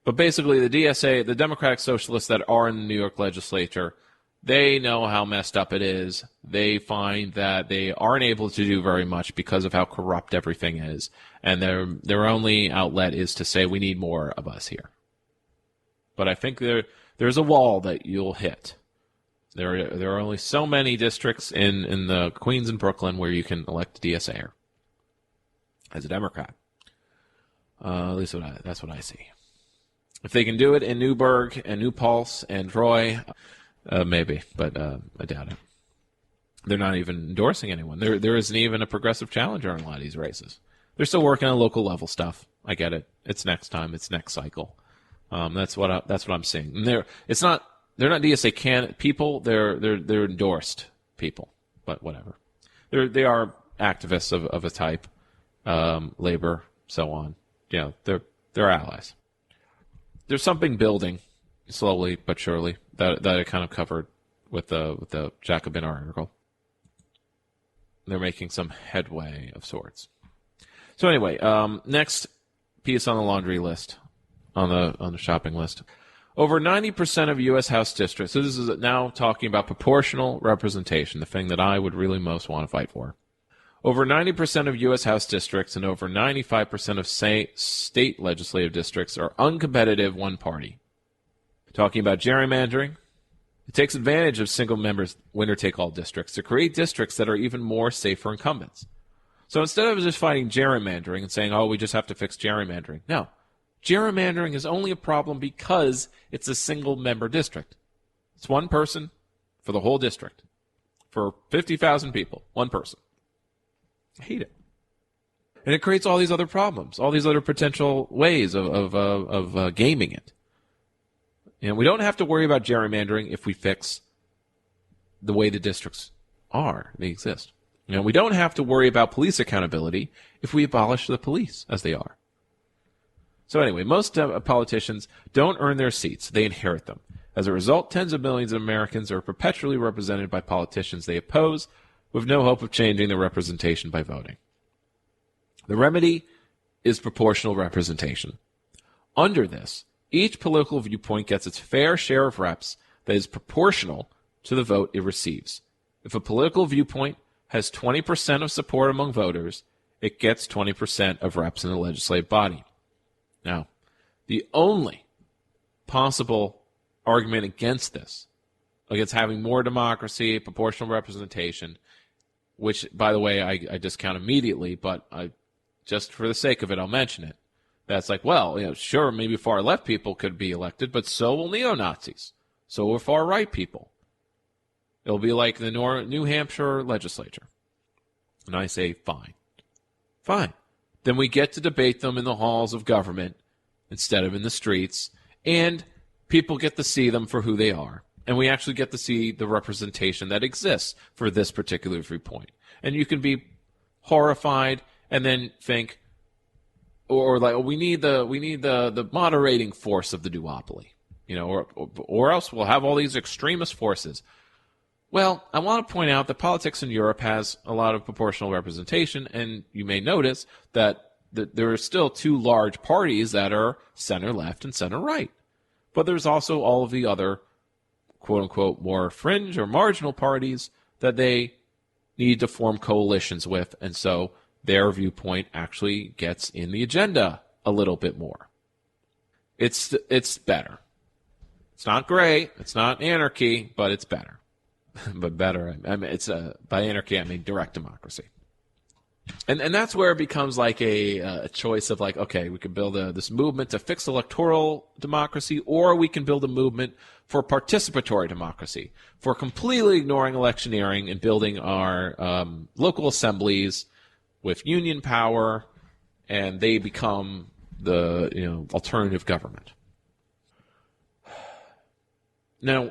but basically the DSA, the Democratic Socialists that are in the New York legislature, they know how messed up it is. They find that they aren't able to do very much because of how corrupt everything is. And their only outlet is to say, we need more of us here. But I think there's a wall that you'll hit. There are only so many districts in the Queens and Brooklyn where you can elect a DSAer as a Democrat. At least that's what I see. If they can do it in Newburgh and New Paltz and Troy, maybe, but I doubt it. They're not even endorsing anyone. There isn't even a progressive challenger in a lot of these races. They're still working on local level stuff. I get it. It's next time. It's next cycle. That's what I'm seeing. And they're not DSA people. They're endorsed people. But whatever. They are activists of a type, labor, so on. They're allies. There's something building slowly but surely that I kind of covered with the Jacobin article. They're making some headway of sorts. So anyway, next piece on the laundry list, on the shopping list. Over 90% of U.S. House districts, so this is now talking about proportional representation, the thing that I would really most want to fight for. Over 90% of U.S. House districts and over 95% of state legislative districts are uncompetitive one-party. Talking about gerrymandering, it takes advantage of single members winner-take-all districts to create districts that are even more safe for incumbents. So instead of just fighting gerrymandering and saying, oh, we just have to fix gerrymandering, no. Gerrymandering is only a problem because it's a single-member district. It's one person for the whole district. For 50,000 people, one person. I hate it. And it creates all these other problems, all these other potential ways of gaming it. We don't have to worry about gerrymandering if we fix the way the districts they exist. We don't have to worry about police accountability if we abolish the police as they are. So anyway, most politicians don't earn their seats. They inherit them. As a result, tens of millions of Americans are perpetually represented by politicians they oppose with no hope of changing their representation by voting. The remedy is proportional representation. Under this, each political viewpoint gets its fair share of reps that is proportional to the vote it receives. If a political viewpoint has 20% of support among voters, it gets 20% of reps in the legislative body. Now, the only possible argument against this, against having more democracy, proportional representation, which, by the way, I discount immediately, but just for the sake of it, I'll mention it. That's like, well, sure, maybe far-left people could be elected, but so will neo-Nazis. So will far-right people. It'll be like the New Hampshire legislature. And I say, fine. Fine. Then we get to debate them in the halls of government instead of in the streets, and people get to see them for who they are. And we actually get to see the representation that exists for this particular viewpoint. And you can be horrified and then think, or like, we need the moderating force of the duopoly, or else we'll have all these extremist forces. Well, I want to point out that politics in Europe has a lot of proportional representation, and you may notice that there are still two large parties that are center-left and center-right. But there's also all of the other, quote-unquote, more fringe or marginal parties that they need to form coalitions with, and so their viewpoint actually gets in the agenda a little bit more. It's better. It's not great. It's not anarchy, but it's better. But better, by anarchy I mean direct democracy, and that's where it becomes like a choice of like, okay, we can build this movement to fix electoral democracy, or we can build a movement for participatory democracy, for completely ignoring electioneering and building our local assemblies with union power, and they become the alternative government. Now.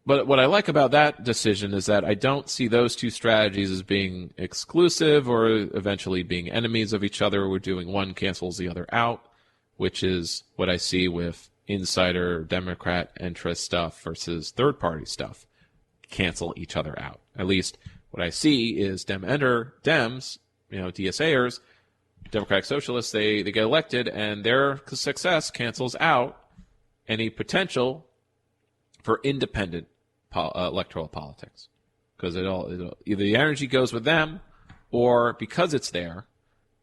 But what I like about that decision is that I don't see those two strategies as being exclusive or eventually being enemies of each other. We're doing one cancels the other out, which is what I see with insider Democrat interest stuff versus third-party stuff. Cancel each other out. At least what I see is Dem-enter Dems, DSAers, Democratic Socialists, they get elected, and their success cancels out any potential for independent electoral politics, because either the energy goes with them, or because it's there,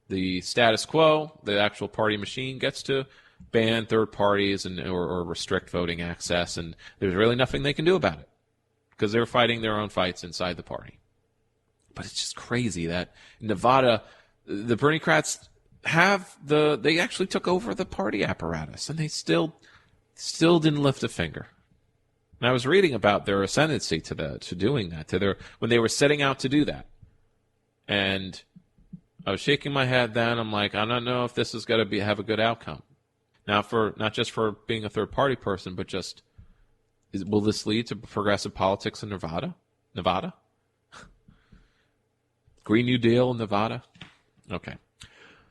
the status quo, the actual party machine, gets to ban third parties or restrict voting access, and there's really nothing they can do about it because they're fighting their own fights inside the party. But it's just crazy that in Nevada, the Bernie-crats they actually took over the party apparatus, and they still didn't lift a finger. And I was reading about their ascendancy to doing that, when they were setting out to do that. And I was shaking my head then. I'm like, I don't know if this is going to have a good outcome. Now, not just for being a third-party person, but just, will this lead to progressive politics in Nevada? Green New Deal in Nevada? Okay.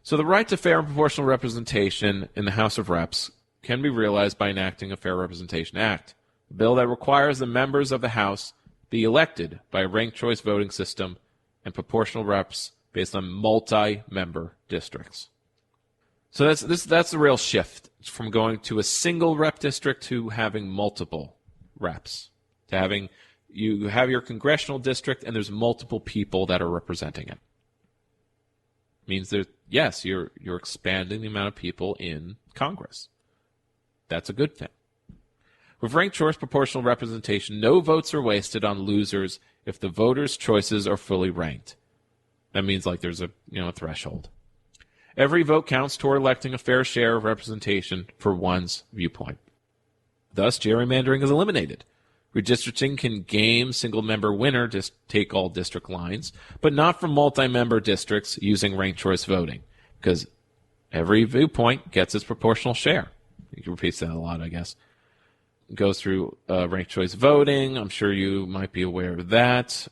So the right to fair and proportional representation in the House of Reps can be realized by enacting a Fair Representation Act, a bill that requires the members of the House be elected by a ranked choice voting system and proportional reps based on multi-member districts. So that's the real shift from going to a single rep district to having multiple reps, to having you have your congressional district and there's multiple people that are representing it. Means that yes, you're expanding the amount of people in Congress. That's a good thing. With ranked choice proportional representation, no votes are wasted on losers if the voters' choices are fully ranked. That means like there's a threshold. Every vote counts toward electing a fair share of representation for one's viewpoint. Thus, gerrymandering is eliminated. Redistricting can game single-member winner take all district lines, but not for multi-member districts using ranked choice voting, because every viewpoint gets its proportional share. You can repeat that a lot, I guess. It goes through ranked choice voting. I'm sure you might be aware of that.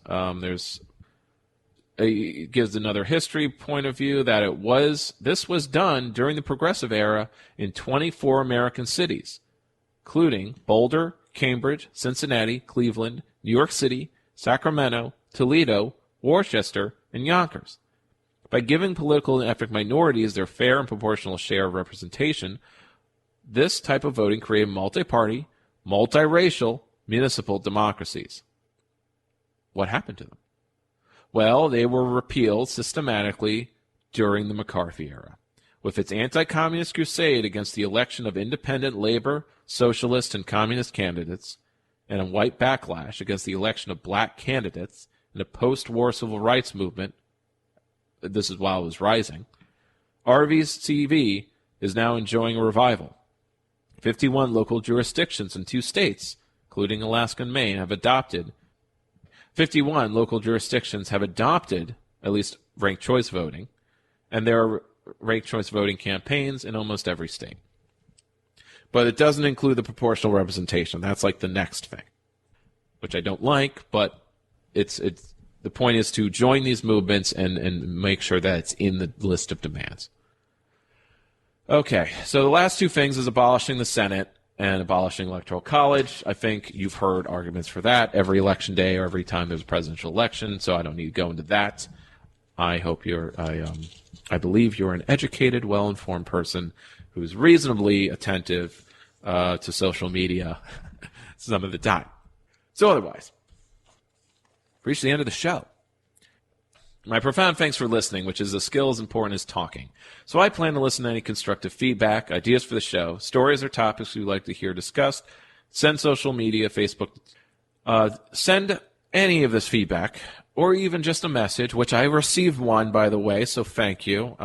It gives another history point of view that this was done during the Progressive era in 24 American cities, including Boulder, Cambridge, Cincinnati, Cleveland, New York City, Sacramento, Toledo, Worcester, and Yonkers. By giving political and ethnic minorities their fair and proportional share of representation, this type of voting created multi-party, multiracial municipal democracies. What happened to them? Well, they were repealed systematically during the McCarthy era, with its anti-communist crusade against the election of independent labor, socialist, and communist candidates, and a white backlash against the election of black candidates in a post-war civil rights movement. This is while it was rising. RVCV is now enjoying a revival. 51 local jurisdictions in 2 states, including Alaska and Maine, have adopted 51 local jurisdictions have adopted at least ranked choice voting, and there are ranked choice voting campaigns in almost every state. But it doesn't include the proportional representation. That's like the next thing, which I don't like, but it's the point is to join these movements and make sure that it's in the list of demands. Okay, so the last 2 things is abolishing the Senate and abolishing Electoral College. I think you've heard arguments for that every election day or every time there's a presidential election, so I don't need to go into that. I believe you're an educated, well-informed person who's reasonably attentive to social media some of the time. So otherwise, reached the end of the show. My profound thanks for listening, which is a skill as important as talking. So I plan to listen to any constructive feedback, ideas for the show, stories or topics you'd like to hear discussed. Send social media, Facebook. Send any of this feedback, or even just a message, which I received one, by the way, so thank you.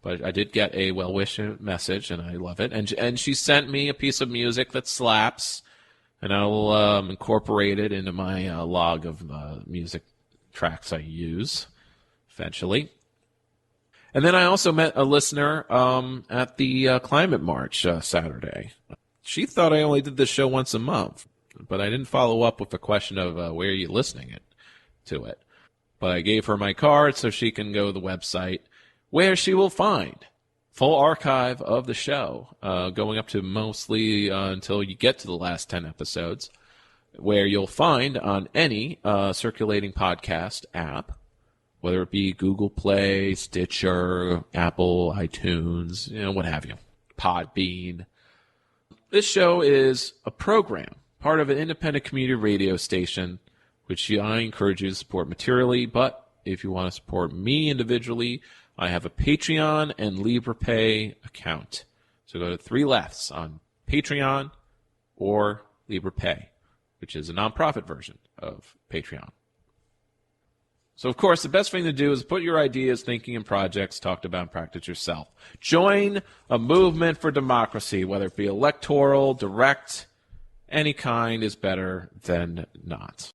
But I did get a well-wish message, and I love it. And she sent me a piece of music that slaps, and I'll incorporate it into my log of music tracks I use eventually. And then I also met a listener at the Climate March Saturday. She thought I only did this show once a month, but I didn't follow up with a question of where are you listening to it. But I gave her my card so she can go to the website where she will find full archive of the show, going up to mostly until you get to the last 10 episodes, where you'll find on any circulating podcast app, whether it be Google Play, Stitcher, Apple, iTunes, what have you, Podbean. This show is a program, part of an independent community radio station, which I encourage you to support materially. But if you want to support me individually, I have a Patreon and LibrePay account. So go to 3 Lefts on Patreon or LibrePay, which is a nonprofit version of Patreon. So, of course, the best thing to do is put your ideas, thinking, and projects talked about and practice yourself. Join a movement for democracy, whether it be electoral, direct, any kind is better than not.